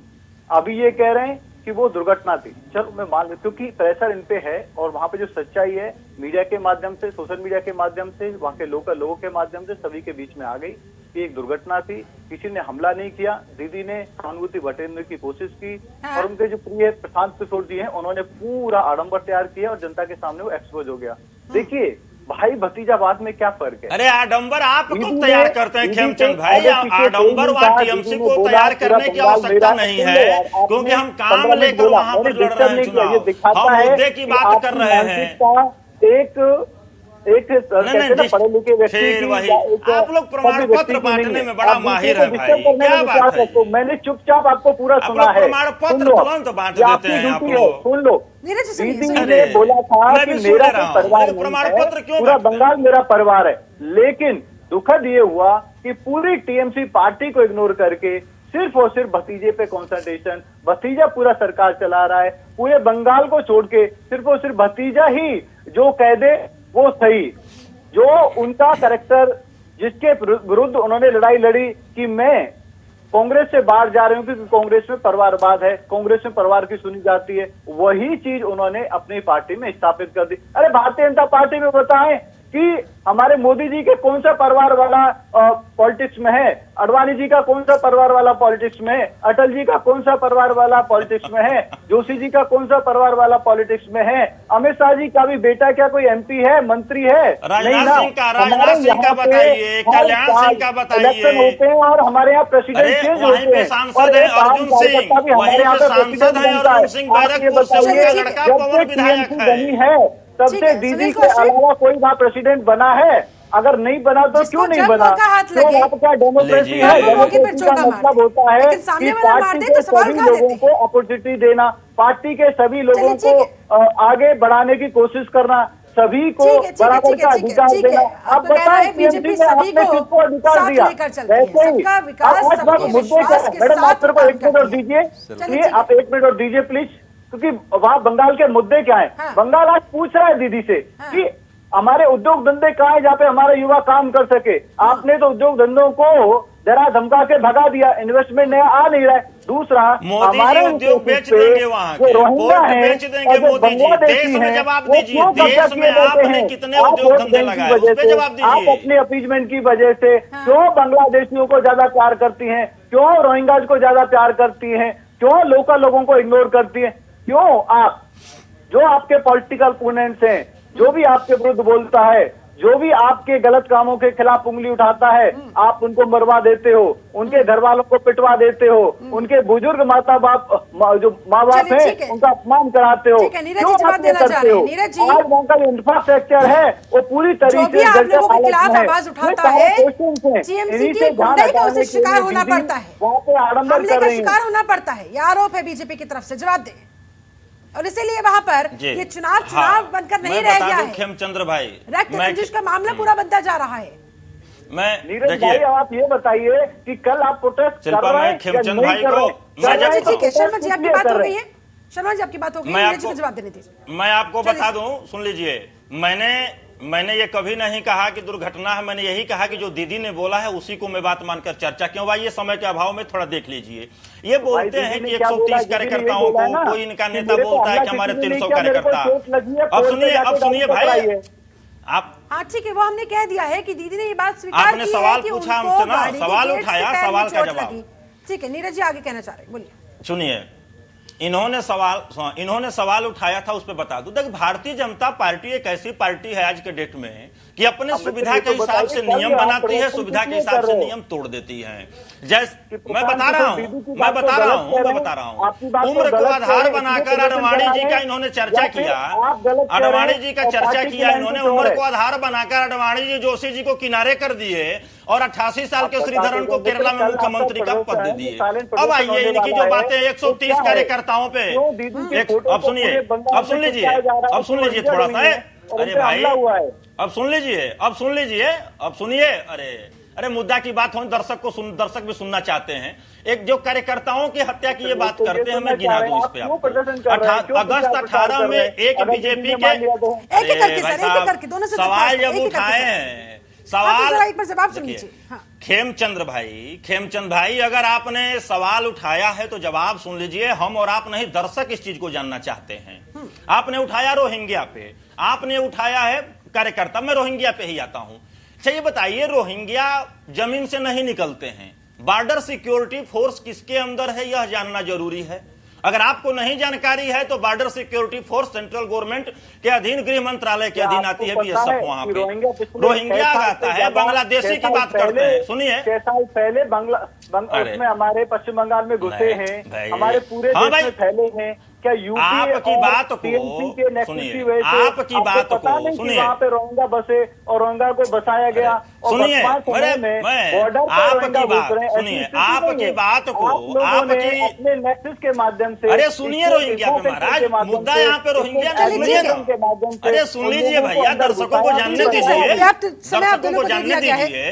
अभी ये कह रहे हैं कि वो दुर्घटना थी। चलो मैं मान लेता हूं, क्योंकि प्रेशर इन पे है, और वहां पे जो सच्चाई है मीडिया के माध्यम से, सोशल मीडिया के माध्यम से, वहां के लोकल लोगों के माध्यम से सभी के बीच में आ गई कि एक दुर्घटना थी, किसी ने हमला नहीं किया। दीदी ने सहानुभूति बटेरने की कोशिश की, और उनके जो प्रिय प्रशांत किशोर जी हैं, उन्होंने पूरा आडंबर तैयार किया और जनता के सामने वो एक्सपोज हो गया। देखिए, भाई भतीजावाद में क्या फर्क है? अरे आडंबर आप तो तैयार करते हैं खेमचंद भाई, आडंबर व टीएमसी को तैयार करने की आवश्यकता नहीं है, क्योंकि हम काम लेकर वहां पर लड़ रहे हैं चुनाव, हम मुद्दे की बात कर रहे हैं। एक पढ़े लिखे व्यक्ति, आप लोग प्रमाण पत्र बांटने में बड़ा माहिर है भाई, क्या बात है? मैंने चुपचाप आपको पूरा सुना है। प्रमाण पत्र तुरंत बांट देते हैं आप लोग। सुन लो, दीदी ने बोला था कि मेरा परिवार प्रमाण पत्र क्यों? पूरा बंगाल मेरा परिवार है। लेकिन दुखद ये हुआ कि पूरी टीएमसी पार्टी को इग्नोर करके सिर्फ और सिर्फ भतीजे पे कंसंट्रेशन, भतीजा पूरा सरकार चला रहा है, पूरे बंगाल को छोड़ के सिर्फ और सिर्फ भतीजा ही जो कह दे वो सही, जो उनका कैरेक्टर जिसके विरुद्ध उन्होंने लड़ाई लड़ी कि मैं कांग्रेस से बाहर जा रही हूं क्योंकि कांग्रेस में परिवारवाद है, कांग्रेस में परिवार की सुनी जाती है, वही चीज उन्होंने अपनी पार्टी में स्थापित कर दी। अरे भारतीय जनता पार्टी में बताएं कि हमारे मोदी जी के कौन सा परिवार वाला पॉलिटिक्स में है, अडवाणी जी का कौन सा परिवार वाला पॉलिटिक्स में है, अटल जी का कौन सा परिवार वाला पॉलिटिक्स में है, जोशी जी का कौन सा परिवार वाला पॉलिटिक्स में है, अमित शाह जी का भी बेटा क्या कोई एमपी है, मंत्री है? राजनाथ सिंह का बताइए, कल्याण सिंह का बताइए। इलेक्शन होते हैं और हमारे यहाँ प्रेसिडेंट चेंज होते हैं। सांसद है अर्जुन सिंह, वहीं पे सांसद है अर्जुन सिंह बैरकपुर से, उनका लड़का पवन विधायक है। तब से दीदी के अलावा कोई वहाँ प्रेसिडेंट बना है? अगर नहीं बना तो क्यों नहीं बना? तो आपका डेमोक्रेसी है। डेमोक्रेसी का मतलब होता है कि पार्टी के सभी लोगों को अपॉर्चुनिटी देना, पार्टी के सभी लोगों को आगे बढ़ाने की कोशिश करना, सभी को बराबर का अधिकार देना। आप बताएं बीजेपी में आपने किसको अधिकार दिया? वैसे ही आप मुद्दे क्या है? मैडम आप मेरे को 1 मिनट और दीजिए, आप 1 मिनट और दीजिए प्लीज, क्योंकि वहाँ बंगाल के मुद्दे क्या है? हाँ। बंगाल आज पूछ रहा है दीदी से कि हमारे उद्योग धंधे कहाँ है जहाँ पे हमारे युवा काम कर सके। आपने तो उद्योग धंधों को जरा धमका के भगा दिया, इन्वेस्टमेंट नया आ नहीं रहा है। दूसरा, हमारे उद्योग बेच देंगे, वहाँ के पोर्ट बेच देंगे मोदी जी। देश में जवाब दीजिए, देश में आपने कितने उद्योग धंधे लगाए, उस पे जवाब दीजिए। आप अपने अपीजमेंट की वजह से क्यों बांग्लादेशियों को ज्यादा प्यार करती हैं, क्यों रोहिंग्याज को ज्यादा प्यार करती हैं, क्यों लोकल लोगों को इग्नोर करती हैं? क्यों आप, जो आपके पॉलिटिकल ओपोनेंट्स हैं, जो भी आपके विरुद्ध बोलता है, जो भी आपके गलत कामों के खिलाफ उंगली उठाता है, आप उनको मरवा देते हो, उनके घर वालों को पिटवा देते हो, उनके बुजुर्ग माता बाप जो माँ बाप हैं उनका अपमान कराते हो, क्यों आप ये करते हो? आज वहाँ का जो इंफ्रास्ट्रक्चर है वो पूरी तरीके से शिकार होना पड़ता है, वहाँ पे आडम्बर कर रही है, शिकार होना पड़ता है। ये आरोप है बीजेपी की तरफ से, जवाब दें। और इसीलिए वहां पर ये चुनाव बनकर नहीं रह गया है। खेमचंद्र भाई, रक्त रंजिश का मामला पूरा बनता जा रहा है। नीरज भाई आप ये बताइए कि कल आप प्रोटेस्ट कर रहे हैं खेमचंद भाई को, ठीक है शर्मा जी आपकी बात हो गई है, शर्मा जी आपकी बात हो गई, नीरज जी को जवाब देने दीजिए। मैं आपको बता दूं, सुन लीजिए, मैंने ये कभी नहीं कहा कि दुर्घटना है, मैंने यही कहा कि जो दीदी ने बोला है उसी को मैं बात मानकर चर्चा क्यों भाई, ये समय के अभाव में थोड़ा देख लीजिए। ये बोलते हैं कि 130 कार्यकर्ताओं को, कोई इनका नेता बोलता है कि हमारे 300 कार्यकर्ता। अब सुनिए भाई, आप, हाँ ठीक है, वो हमने कह दिया है कि दीदी ने ये बात स्वीकार की है कि सवाल पूछा हमसे ना, सवाल उठाया, सवाल का जवाब। ठीक है, नीरज जी आगे कहना चाह रहे हैं, बोलिए। सुनिए, इन्होंने सवाल उठाया था, उस पर बता दूं। देखिए, भारतीय जनता पार्टी एक ऐसी पार्टी है आज के डेट में कि अपने सुविधा के हिसाब से नियम बनाती है, सुविधा के हिसाब से नियम तोड़ देती है। जैसे मैं बता रहा हूँ उम्र को आधार बनाकर अडवाणी जी का इन्होंने चर्चा किया, अडवाणी जी का चर्चा किया इन्होंने, उम्र को आधार बनाकर अडवाणी जी जोशी जी को किनारे कर दिए और 88 साल के श्रीधरन को केरला में मुख्यमंत्री का पद दे दिए। अब आइए इनकी जो बातें 130 कार्यकर्ताओं पे, अब सुन लीजिए थोड़ा सा, अरे भाई अब सुनिए, अरे मुद्दा की बात हो, दर्शक भी सुनना चाहते हैं। एक जो कार्यकर्ताओं की हत्या की ये बात करते हैं, मैं गिना दूं इस पे आपको। अगस्त 18 में एक बीजेपी के सवाल जब उठाए हैं, खेमचंद भाई अगर आपने सवाल उठाया है तो जवाब सुन लीजिए। हम और आप नहीं, दर्शक इस चीज को जानना चाहते हैं। आपने उठाया रोहिंग्या पे, आपने उठाया है कार्यकर्ता, मैं रोहिंग्या पे ही आता हूं। चाहिए बताइए, रोहिंग्या जमीन से नहीं निकलते हैं, बॉर्डर सिक्योरिटी फोर्स किसके अंदर है यह जानना जरूरी है। अगर आपको नहीं जानकारी है तो border security force central government के अधीन, गृह मंत्रालय के अधीन आती है बीएसएफ। वहां पे रोहिंग्या आता है, बांग्लादेशी की बात करते हैं। सुनिए, 6 साल पहले उसमें हमारे पश्चिम बंगाल में घुसे हैं, हमारे पूरे देश में फैले हैं। क्या यूपी आपकी बात को सुनिए, आपकी बात को सुनिए, वहाँ पे रोहिंग्या बसे और रोहिंग्या को बसाया गया। सुनिए, आपकी बात सुनिए, आपकी बात को अपने नेक्सस के माध्यम से, अरे सुनिए, रोहिंग्या पे महाराज मुद्दा यहाँ पे रोहिंग्या का सुनिएगा। अरे सुन लीजिए भैया, दर्शकों को जानने दीजिए, दर्शकों को जानने दीजिए।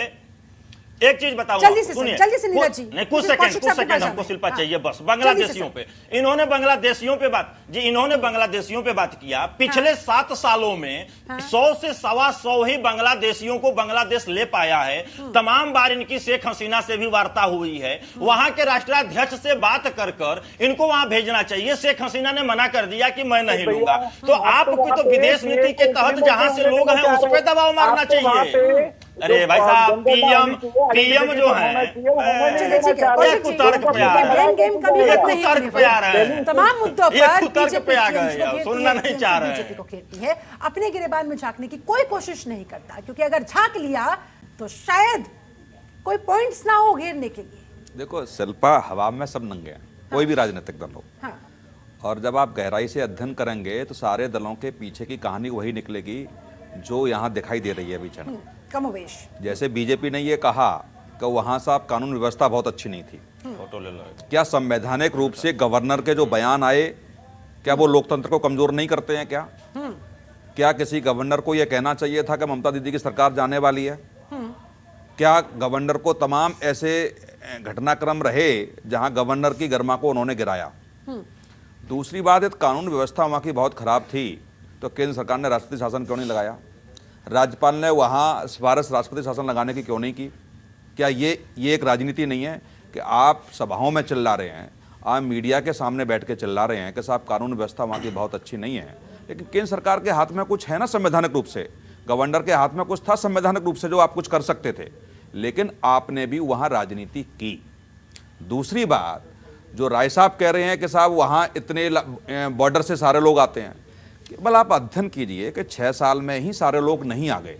एक चीज बताऊं, जल्दी से सुनिए, जल्दी से नीरज जी, नहीं कुछ सेकंड हमको शिल्पा चाहिए बस। बांग्लादेशियों पे इन्होंने बांग्लादेशियों पे बात किया। पिछले 7 सालों में 100 से 125 ही बांग्लादेशियों को बांग्लादेश ले पाया है। तमाम बार इनकी शेख हसीना से भी वार्ता हुई है, वहां के राष्ट्राध्यक्ष से बात कर इनको वहां भेजना चाहिए। शेख हसीना ने मना कर दिया कि मैं नहीं लूंगा। तो आपको तो विदेश नीति के तहत जहां से लोग हैं उस पर दबाव मारना चाहिए। अरे भाई साहब, पीएम जो है कुतर्क पे आ रहे हैं, तमाम मुद्दों पर कुतर्क पे आ गए, सुनना नहीं चाह रहे बीजेपी को घेरती है, अपने गिरेबान में झांकने की कोई कोशिश नहीं करता, क्योंकि अगर झांक लिया तो शायद कोई पॉइंट्स ना हो घेरने के लिए। देखो शिल्पा, हवा में सब नंगे हैं, कोई भी राजनीतिक दल हो। हाँ। और जब आप गहराई से अध्ययन करेंगे तो सारे दलों के पीछे की कहानी वही निकलेगी जो यहाँ दिखाई दे रही है अभी क्षण। कमोवेश जैसे बीजेपी ने ये कहा कि वहां साहब कानून व्यवस्था बहुत अच्छी नहीं थी, फोटो ले लो। क्या संवैधानिक रूप से गवर्नर के जो बयान आए, क्या वो लोकतंत्र को कमजोर नहीं करते हैं? क्या किसी गवर्नर को यह कहना चाहिए था कि ममता दीदी की सरकार जाने वाली है? क्या गवर्नर को तमाम ऐसे घटनाक्रम रहे जहां गवर्नर की गरिमा को उन्होंने गिराया? दूसरी बात, एक कानून व्यवस्था वहां की बहुत खराब थी, तो केंद्र सरकार ने राष्ट्रपति शासन क्यों नहीं लगाया? राज्यपाल ने वहाँ सिफारिश राष्ट्रपति शासन लगाने की क्यों नहीं की? क्या ये एक राजनीति नहीं है कि आप सभाओं में चिल्ला रहे हैं, आप मीडिया के सामने बैठ के चिल्ला रहे हैं कि साहब कानून व्यवस्था वहाँ की बहुत अच्छी नहीं है, लेकिन केंद्र सरकार के हाथ में कुछ है ना संवैधानिक रूप से, गवर्नर के हाथ में कुछ था संवैधानिक रूप से जो आप कुछ कर सकते थे, लेकिन आपने भी वहाँ राजनीति की। दूसरी बात, जो राय साहब कह रहे हैं कि साहब वहाँ इतने बॉर्डर से सारे लोग आते हैं, केवल आप अध्ययन कीजिए कि 6 साल में ही सारे लोग नहीं आ गए।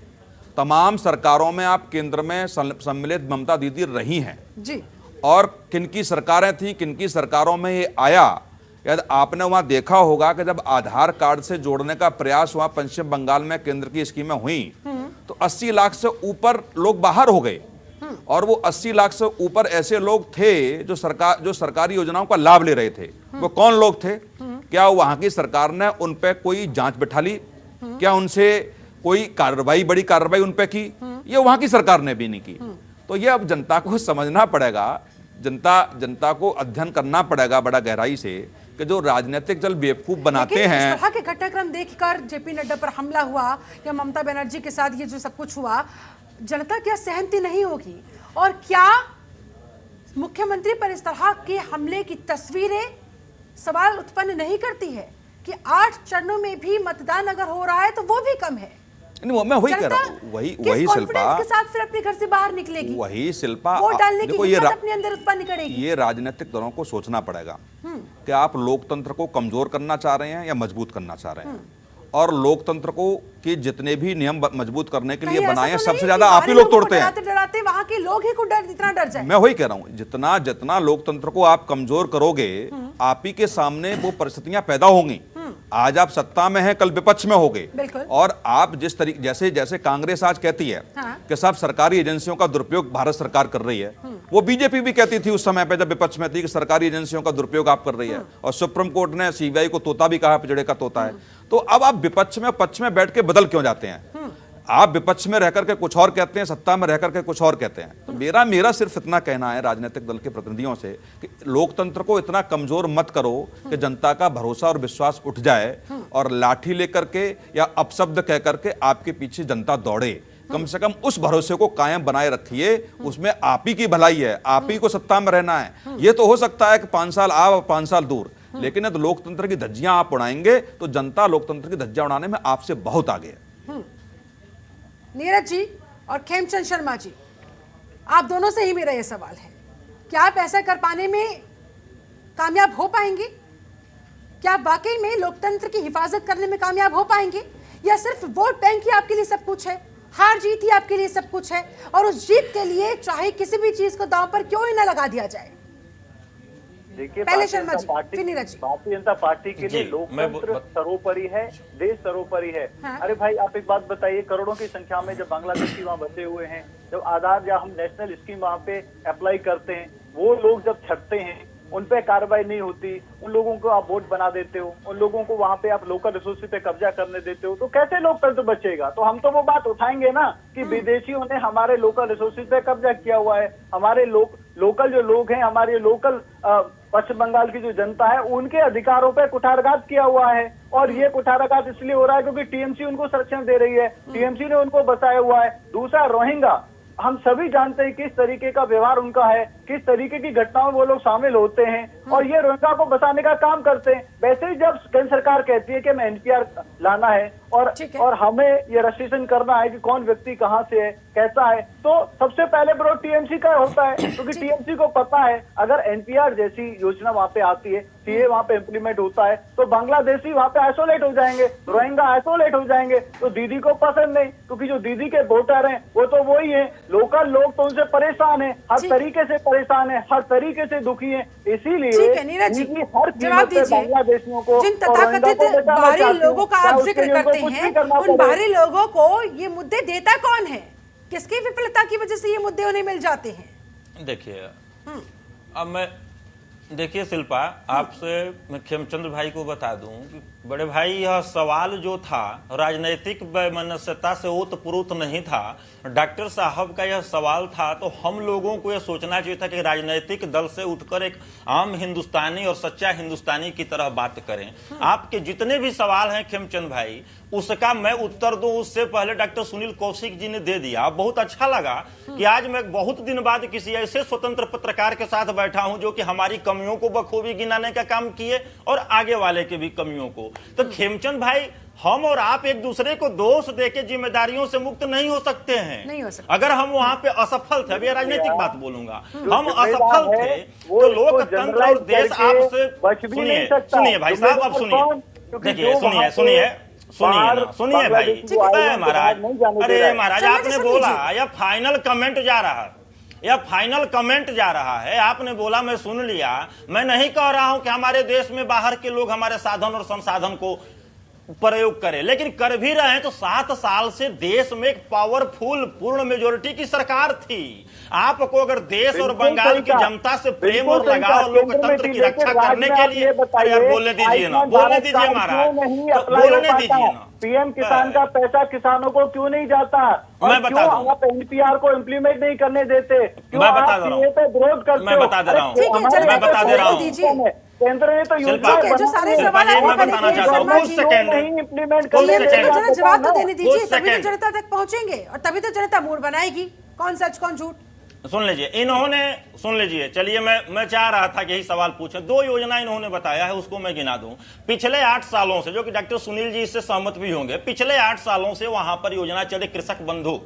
तमाम सरकारों में आप केंद्र में सम्मिलित ममता दीदी रही हैं जी, और किनकी सरकारें थी, किनकी सरकारों में ये आया, यदि आपने वहां देखा होगा कि जब आधार कार्ड से जोड़ने का प्रयास वहां पश्चिम बंगाल में केंद्र की स्कीमें हुई तो 80 लाख से ऊपर लोग बाहर हो गए, और वो 80 लाख से ऊपर ऐसे लोग थे जो सरकारी योजनाओं का लाभ ले रहे थे। वो कौन लोग थे? क्या वहां की सरकार ने उन पे कोई जांच बिठा ली? क्या उनसे कोई बड़ी कार्रवाई उन पे की? ये वहां की सरकार ने भी नहीं की। तो ये अब जनता को समझना पड़ेगा, जनता को अध्ययन करना पड़ेगा बड़ा गहराई से कि जो राजनीतिक दल बेवकूफ बनाते हैं। इस तरह के घटनाक्रम देखकर जेपी नड्डा पर हमला हुआ या ममता बनर्जी के साथ ये जो सब कुछ हुआ, जनता क्या सहमति नहीं होगी? और क्या मुख्यमंत्री पर इस तरह के हमले की तस्वीरें सवाल उत्पन्न नहीं करती है कि 8 चरणों में भी मतदान अगर हो रहा है तो वो भी कम है? नहीं, मैं वही कह रहा हूँ, वही शिल्पा के साथ फिर अपने घर से बाहर निकलेगी, वही शिल्पा वोट डालने की हिम्मत अपने अंदर उत्पन्न करेगी। ये राजनीतिक दलों को सोचना पड़ेगा कि आप लोकतंत्र को कमजोर करना चाह रहे हैं या मजबूत करना चाह रहे हैं, और लोकतंत्र को कि जितने भी नियम मजबूत करने के लिए बनाए हैं सबसे ज्यादा आप ही लोग तोड़ते हैं। डराते वहां के लोग ही को इतना डर जाए। मैं वही कह रहा हूं, जितना लोकतंत्र को आप कमजोर करोगे, आप ही के सामने वो परिस्थितियां पैदा होंगी। आज आप सत्ता में हैं, कल विपक्ष में होगे, और आप जिस तरीके जैसे कांग्रेस आज कहती है कि साहब सरकारी एजेंसियों का दुरुपयोग भारत सरकार कर रही है, वो बीजेपी भी कहती थी उस समय पे जब विपक्ष में थी कि सरकारी एजेंसियों का दुरुपयोग आप कर रही है, और सुप्रीम कोर्ट ने सीबीआई को तोता भी कहा, पिजड़े का तोता है। तो अब आप विपक्ष में पक्ष में बैठ के बदल क्यों जाते हैं? आप विपक्ष में रहकर के कुछ और कहते हैं, सत्ता में रहकर के कुछ और कहते हैं। तो मेरा सिर्फ इतना कहना है राजनीतिक दल के प्रतिनिधियों से कि लोकतंत्र को इतना कमजोर मत करो कि जनता का भरोसा और विश्वास उठ जाए और लाठी लेकर के या अपशब्द कह करके आपके पीछे जनता दौड़े। कम से कम उस भरोसे को कायम बनाए रखिए, उसमें आप ही की भलाई है, आप ही को सत्ता में रहना है। ये तो हो सकता है कि 5 साल आप और 5 साल दूर, लेकिन यदि लोकतंत्र की धज्जियां आप उड़ाएंगे तो जनता लोकतंत्र की धज्जियां उड़ाने में आपसे बहुत आगे है। नीरज जी और खेमचंद शर्मा जी, आप दोनों से ही मेरा यह सवाल है, क्या आप ऐसा कर पाने में कामयाब हो पाएंगे? क्या आप वाकई में लोकतंत्र की हिफाजत करने में कामयाब हो पाएंगे, या सिर्फ वोट बैंक ही आपके लिए सब कुछ है, हार जीत ही आपके लिए सब कुछ है, और उस जीत के लिए चाहे किसी भी चीज को दांव पर क्यों ही ना लगा दिया जाए? देखिए, पहले शर्मा जी, फिर नीरज जी। भारतीय जनता पार्टी के लिए लोकतंत्र सर्वोपरि है, देश सर्वोपरि है। हाँ। अरे भाई, आप एक बात बताइए, करोड़ों की संख्या में जब बांग्लादेशी वहाँ बसे हुए हैं, जब आधार या हम नेशनल स्कीम वहाँ पे अप्लाई करते हैं, वो लोग जब छटते हैं, उन पे कार्रवाई नहीं होती, उन लोगों को आप वोट बना देते हो, उन लोगों को वहां पे आप लोकल रिसोर्सेज पे कब्जा करने देते हो, तो कैसे लोकतंत्र बचेगा? तो हम तो वो बात उठाएंगे ना कि विदेशियों ने हमारे लोकल रिसोर्सेज पे कब्जा किया हुआ है, हमारे लोकल जो लोग हैं, हमारे लोकल पश्चिम बंगाल की जो जनता है, उनके अधिकारों पे कुठाराघात किया हुआ है। और ये कुठाराघात इसलिए हो रहा है क्योंकि टीएमसी उनको संरक्षण दे रही है, टीएमसी ने उनको बचाया हुआ है। दूसरा, रोहिंग्या, हम सभी जानते हैं किस तरीके का व्यवहार उनका है, किस तरीके की घटनाओं में वो लोग शामिल होते हैं और ये रोहिंग्या को बचाने का काम करते हैं। वैसे ही जब केंद्र सरकार कहती है कि हमें एनपीआर लाना है और हमें ये रजिस्ट्रेशन करना है कि कौन व्यक्ति कहां से है, कैसा है, तो सबसे पहले विरोध टीएमसी का होता है, क्योंकि टीएमसी को पता है अगर एनपीआर जैसी योजना वहां पे आती है, सीए वहां पे इम्प्लीमेंट होता है, तो बांग्लादेशी वहां पे आइसोलेट हो जाएंगे, रोहिंग्या आइसोलेट हो जाएंगे। तो दीदी को पसंद नहीं, क्योंकि जो दीदी के वोटर हैं वो तो वही है, लोकल लोग तो उनसे परेशान है, हर तरीके से परेशान है, हर तरीके से दुखी है। इसीलिए हर कीमत पे बांग्लादेशियों को, जिन तथाकथित बाहरी लोगों का आप जिक्र करते हैं, उन बाहरी लोगों को ये मुद्दे देता कौन है? किसकी विफलता की वजह से ये मुद्दे उन्हें मिल जाते हैं? देखिए, अब मैं देखिए शिल्पा, आपसे मैं खेमचंद्र भाई को बता दूं कि बड़े भाई, यह सवाल जो था राजनीतिक वैमनस्यता से ओतप्रोत नहीं था। डॉक्टर साहब का यह सवाल था तो हम लोगों को यह सोचना चाहिए था कि राजनीतिक दल से उठकर एक आम हिंदुस्तानी और सच्चा हिंदुस्तानी की तरह बात करें। आपके जितने भी सवाल हैं खेमचंद भाई, उसका मैं उत्तर दूं उससे पहले डॉक्टर सुनील कौशिक जी ने दे दिया। बहुत अच्छा लगा कि आज मैं बहुत दिन बाद किसी ऐसे स्वतंत्र पत्रकार के साथ बैठा हूं जो कि हमारी कमियों को बखूबी गिनाने का काम किए और आगे वाले के भी कमियों को। तो खेमचंद भाई, हम और आप एक दूसरे को दोष देके जिम्मेदारियों से मुक्त नहीं हो सकते हैं। नहीं हो सकते। अगर हम वहां पे असफल थे, अभी राजनीतिक बात बोलूंगा, हम असफल थे तो लोकतंत्र और देश आपसे, सुनिए भाई साहब, अब सुनिए, देखिए, सुनिए भाई महाराज, अरे महाराज आपने बोला यह फाइनल कमेंट जा रहा है, यह फाइनल कमेंट जा रहा है, आपने बोला, मैं सुन लिया। मैं नहीं कह रहा हूं कि हमारे देश में बाहर के लोग हमारे साधन और संसाधन को प्रयोग करें, लेकिन कर भी रहे हैं। तो 7 साल से देश में एक पावरफुल पूर्ण मेजोरिटी की सरकार थी। आपको अगर देश और बंगाल की जनता से प्रेम और लगाव, लोकतंत्र की रक्षा करने के लिए, यार बोलने दीजिए ना, बोलने दीजिए महाराज, बोलने दीजिए ना। पीएम किसान का पैसा किसानों को क्यों नहीं जाता? मैं बता दूं, आप एनपीआर को इम्प्लीमेंट नहीं करने देते, क्यों मैं बता आप दे रहा हूं, विरोध करते हो? मैं बता दे रहा हूं, मैं बता दे रहा हूं। केंद्र ने तो योजना जो सारे सवाल आपको बताना चाहता हूं, कुछ सेकंड नहीं इम्प्लीमेंट कर, जवाब तो देने दीजिए, तभी तो जनता तक पहुंचेंगे और तभी तो जनता मूड बनाएगी कौन सच कौन झूठ। सुन लीजिए, इन्होंने, सुन लीजिए, चलिए मैं चाह रहा था कि यही सवाल पूछे। 2 योजना इन्होंने बताया है, उसको मैं गिना दूं। पिछले 8 सालों से, जो कि डॉक्टर सुनील जी इससे सहमत भी होंगे, पिछले 8 सालों से वहां पर योजना चले कृषक बंधु।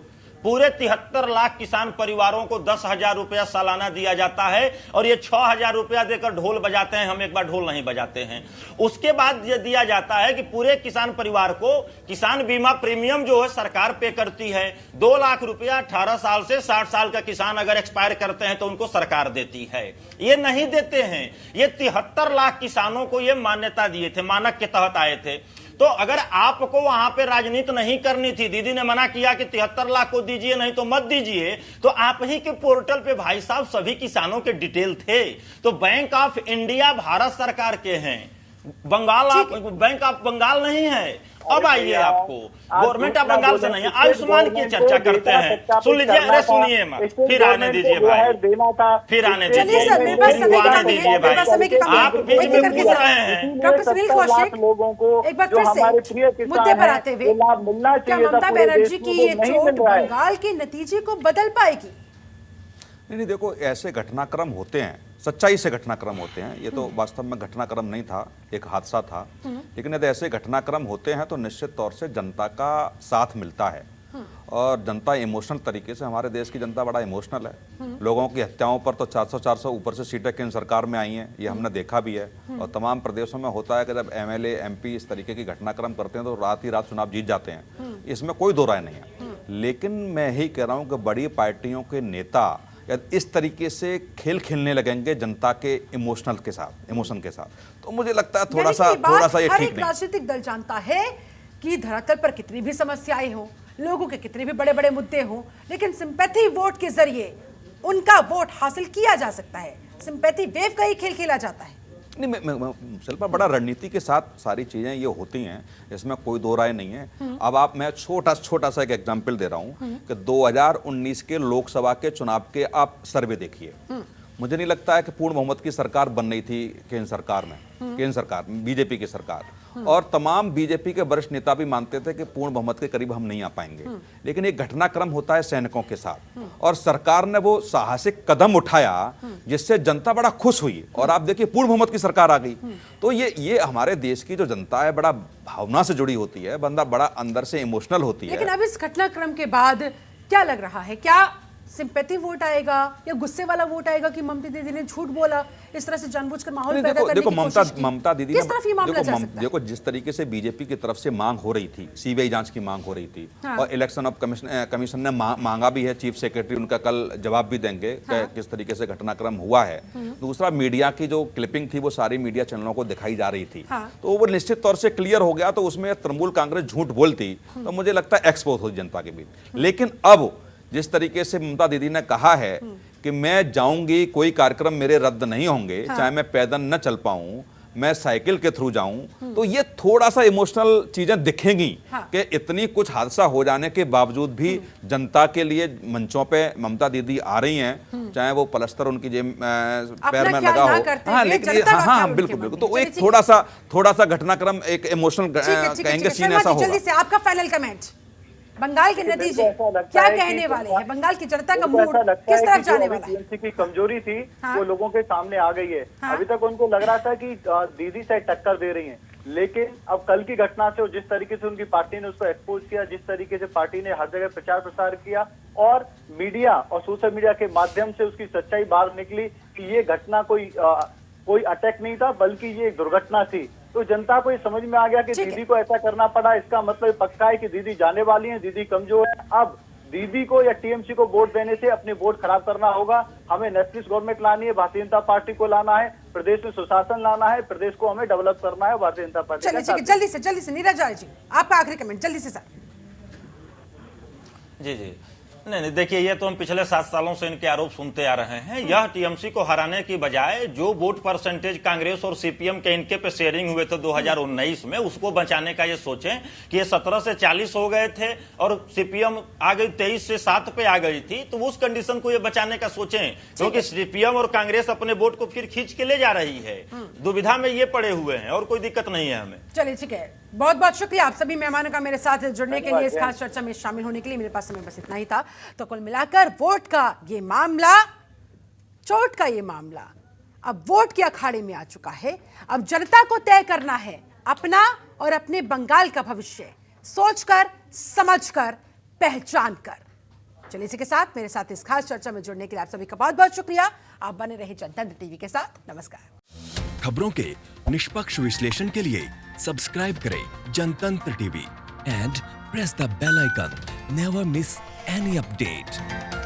पूरे 73 लाख किसान परिवारों को 10,000 रुपया सालाना दिया जाता है और ये 6,000 रुपया देकर ढोल बजाते हैं। हम एक बार ढोल नहीं बजाते हैं। उसके बाद ये दिया जाता है कि पूरे किसान परिवार को किसान बीमा प्रीमियम जो है सरकार पे करती है। 2 लाख रुपया 18 साल से 60 साल का किसान अगर एक्सपायर करते हैं तो उनको सरकार देती है। ये नहीं देते हैं। ये 73 लाख किसानों को ये मान्यता दिए थे, मानक के तहत आए थे। तो अगर आपको वहां पे राजनीति नहीं करनी थी, दीदी ने मना किया कि 73 लाख को दीजिए, नहीं तो मत दीजिए, तो आप ही के पोर्टल पे भाई साहब सभी किसानों के डिटेल थे। तो बैंक ऑफ इंडिया भारत सरकार के हैं, बैंक ऑफ बंगाल नहीं है। अब आइए, आपको गवर्नमेंट ऑफ बंगाल से नहीं है, आयुष्मान की चर्चा करते हैं। सुन लीजिए, अरे सुनिए मत, फिर आने दीजिए भाई, फिर आने दीजिए, फिर आने दीजिए भाई, आप बीच में पूछ रहे हैं। डॉक्टर सुनील कौशिक, एक बार फिर से मुद्दे पर आते हुए, क्या ममता बनर्जी की ये चोट बंगाल के नतीजे को बदल पाएगी? नहीं, देखो, ऐसे घटनाक्रम होते हैं, सच्चाई से घटनाक्रम होते हैं। ये तो वास्तव में घटनाक्रम नहीं था, एक हादसा था, लेकिन यदि ऐसे घटनाक्रम होते हैं तो निश्चित तौर से जनता का साथ मिलता है और जनता इमोशनल तरीके से, हमारे देश की जनता बड़ा इमोशनल है। लोगों की हत्याओं पर तो 400 ऊपर से सीटें केंद्र सरकार में आई हैं, ये हमने देखा भी है। और तमाम प्रदेशों में होता है कि जब एमएलए एमपी इस तरीके की घटनाक्रम करते हैं तो रात ही रात चुनाव जीत जाते हैं, इसमें कोई दो राय नहीं है। लेकिन मैं यही कह रहा हूँ कि बड़ी पार्टियों के नेता इस तरीके से खेल खेलने लगेंगे जनता के इमोशन के साथ, तो मुझे लगता है थोड़ा सा ये ठीक नहीं। राजनीतिक दल जानता है कि धरातल पर कितनी भी समस्याएं हो, लोगों के कितने भी बड़े बड़े मुद्दे हो, लेकिन सिंपैथी वोट के जरिए उनका वोट हासिल किया जा सकता है। सिंपैथी वेव का ही खेल खेला जाता है? नहीं, शिल्पा, बड़ा रणनीति के साथ सारी चीजें ये होती हैं, इसमें कोई दो राय नहीं है। अब मैं छोटा सा एक एग्जांपल दे रहा हूं कि 2019 के लोकसभा के चुनाव के आप सर्वे देखिए। मुझे नहीं लगता है कि पूर्ण बहुमत की सरकार बन रही थी केंद्र सरकार बीजेपी की सरकार, और तमाम बीजेपी के वरिष्ठ नेता भी मानते थे कि पूर्ण बहुमत के करीब हम नहीं आ पाएंगे। लेकिन एक घटनाक्रम होता है सैनिकों के साथ, और सरकार ने वो साहसिक कदम उठाया जिससे जनता बड़ा खुश हुई, और आप देखिए पूर्ण बहुमत की सरकार आ गई। तो ये हमारे देश की जो जनता है बड़ा भावना से जुड़ी होती है, बंदा बड़ा अंदर से इमोशनल होती है। लेकिन अब इस घटनाक्रम के बाद क्या लग रहा है, क्या सिंपैथी वोट आएगा या गुस्से वाला वोट आएगा कि ममता दीदी ने झूठ बोला, इस तरह से जानबूझकर माहौल पैदा करने की कोशिश की? ममता दीदी किस तरफ ये मामला जा सकता है? देखो, जिस तरीके से बीजेपी की तरफ से मांग हो रही थी, सीबीआई जांच की मांग हो रही थी, और इलेक्शन ऑफ कमीशन ने मांगा भी है, चीफ सेक्रेटरी उनका कल जवाब भी देंगे किस तरीके से घटनाक्रम हुआ है। दूसरा, मीडिया की जो क्लिपिंग थी वो सारी मीडिया चैनलों को दिखाई जा रही थी, तो वो निश्चित तौर से क्लियर हो गया। तो उसमें तृणमूल कांग्रेस झूठ बोलती तो मुझे लगता है एक्सपोज होती जनता के बीच। लेकिन अब जिस तरीके से ममता दीदी ने कहा है कि मैं जाऊंगी, कोई कार्यक्रम मेरे रद्द नहीं होंगे, चाहे मैं पैदल न चल पाऊं, मैं साइकिल के थ्रू जाऊं, तो ये थोड़ा सा इमोशनल चीजें दिखेंगी कि इतनी कुछ हादसा हो जाने के बावजूद भी जनता के लिए मंचों पे ममता दीदी आ रही हैं, चाहे वो पलस्तर उनकी जेब पैर में लगा हो। हाँ, लेकिन हाँ, बिल्कुल। तो एक थोड़ा सा घटनाक्रम, एक इमोशनल कहेंगे सीन ऐसा होगा। जल्दी से आपका फाइनल कमेंट, बंगाल के नतीजे क्या कहने वाले हैं? बंगाल की जनता का मूड किस तरफ जाने वाला है? टीएमसी की कमजोरी थी वो लोगों के सामने आ गई है। अभी तक उनको लग रहा था कि दीदी से टक्कर दे रही हैं, लेकिन अब कल की घटना से और जिस तरीके से उनकी पार्टी ने उसको एक्सपोज किया, जिस तरीके से पार्टी ने हर जगह प्रचार प्रसार किया और मीडिया और सोशल मीडिया के माध्यम से उसकी सच्चाई बाहर निकली कि ये घटना कोई अटैक नहीं था, बल्कि ये एक दुर्घटना थी, तो जनता को ये समझ में आ गया कि दीदी को ऐसा करना पड़ा। इसका मतलब पक्का है कि दीदी जाने वाली है, दीदी कमजोर है। अब दीदी को या टीएमसी को वोट देने से अपने वोट खराब करना होगा। हमें नेशनलिस्ट गवर्नमेंट लानी है, भारतीय जनता पार्टी को लाना है, प्रदेश में सुशासन लाना है, प्रदेश को हमें डेवलप करना है भारतीय जनता पार्टी। चलिए जल्दी से नीरज जी, आपका आखिरी कमेंट जल्दी से सर। जी नहीं, देखिए, ये तो हम पिछले 7 सालों से इनके आरोप सुनते आ रहे हैं। यह टीएमसी को हराने की बजाय जो वोट परसेंटेज कांग्रेस और सीपीएम के इनके पे शेयरिंग हुए थे 2019 में, उसको बचाने का ये सोचें कि ये 17 से 40 हो गए थे और सीपीएम आ गई 23 से 7 पे आ गई थी, तो उस कंडीशन को ये बचाने का सोचें, क्योंकि सीपीएम और कांग्रेस अपने वोट को फिर खींच के ले जा रही है। दुविधा में ये पड़े हुए हैं और कोई दिक्कत नहीं है हमें। चलिए ठीक है, बहुत बहुत शुक्रिया आप सभी मेहमानों का मेरे साथ जुड़ने के लिए, इस खास चर्चा में शामिल होने के लिए। मेरे पास समय बस इतना ही था। तो कुल मिलाकर वोट का ये मामला, चोट का ये मामला अब वोट के अखाड़े में आ चुका है। अब जनता को तय करना है अपना और अपने बंगाल का भविष्य, सोचकर, समझकर, पहचान कर। चलिए इसी के साथ मेरे साथ इस खास चर्चा में जुड़ने के लिए आप सभी का बहुत बहुत शुक्रिया। आप बने रहे जनतंत्र टीवी के साथ। नमस्कार। खबरों के निष्पक्ष विश्लेषण के लिए सब्सक्राइब करें Jantantra TV and press the bell icon. Never miss any update.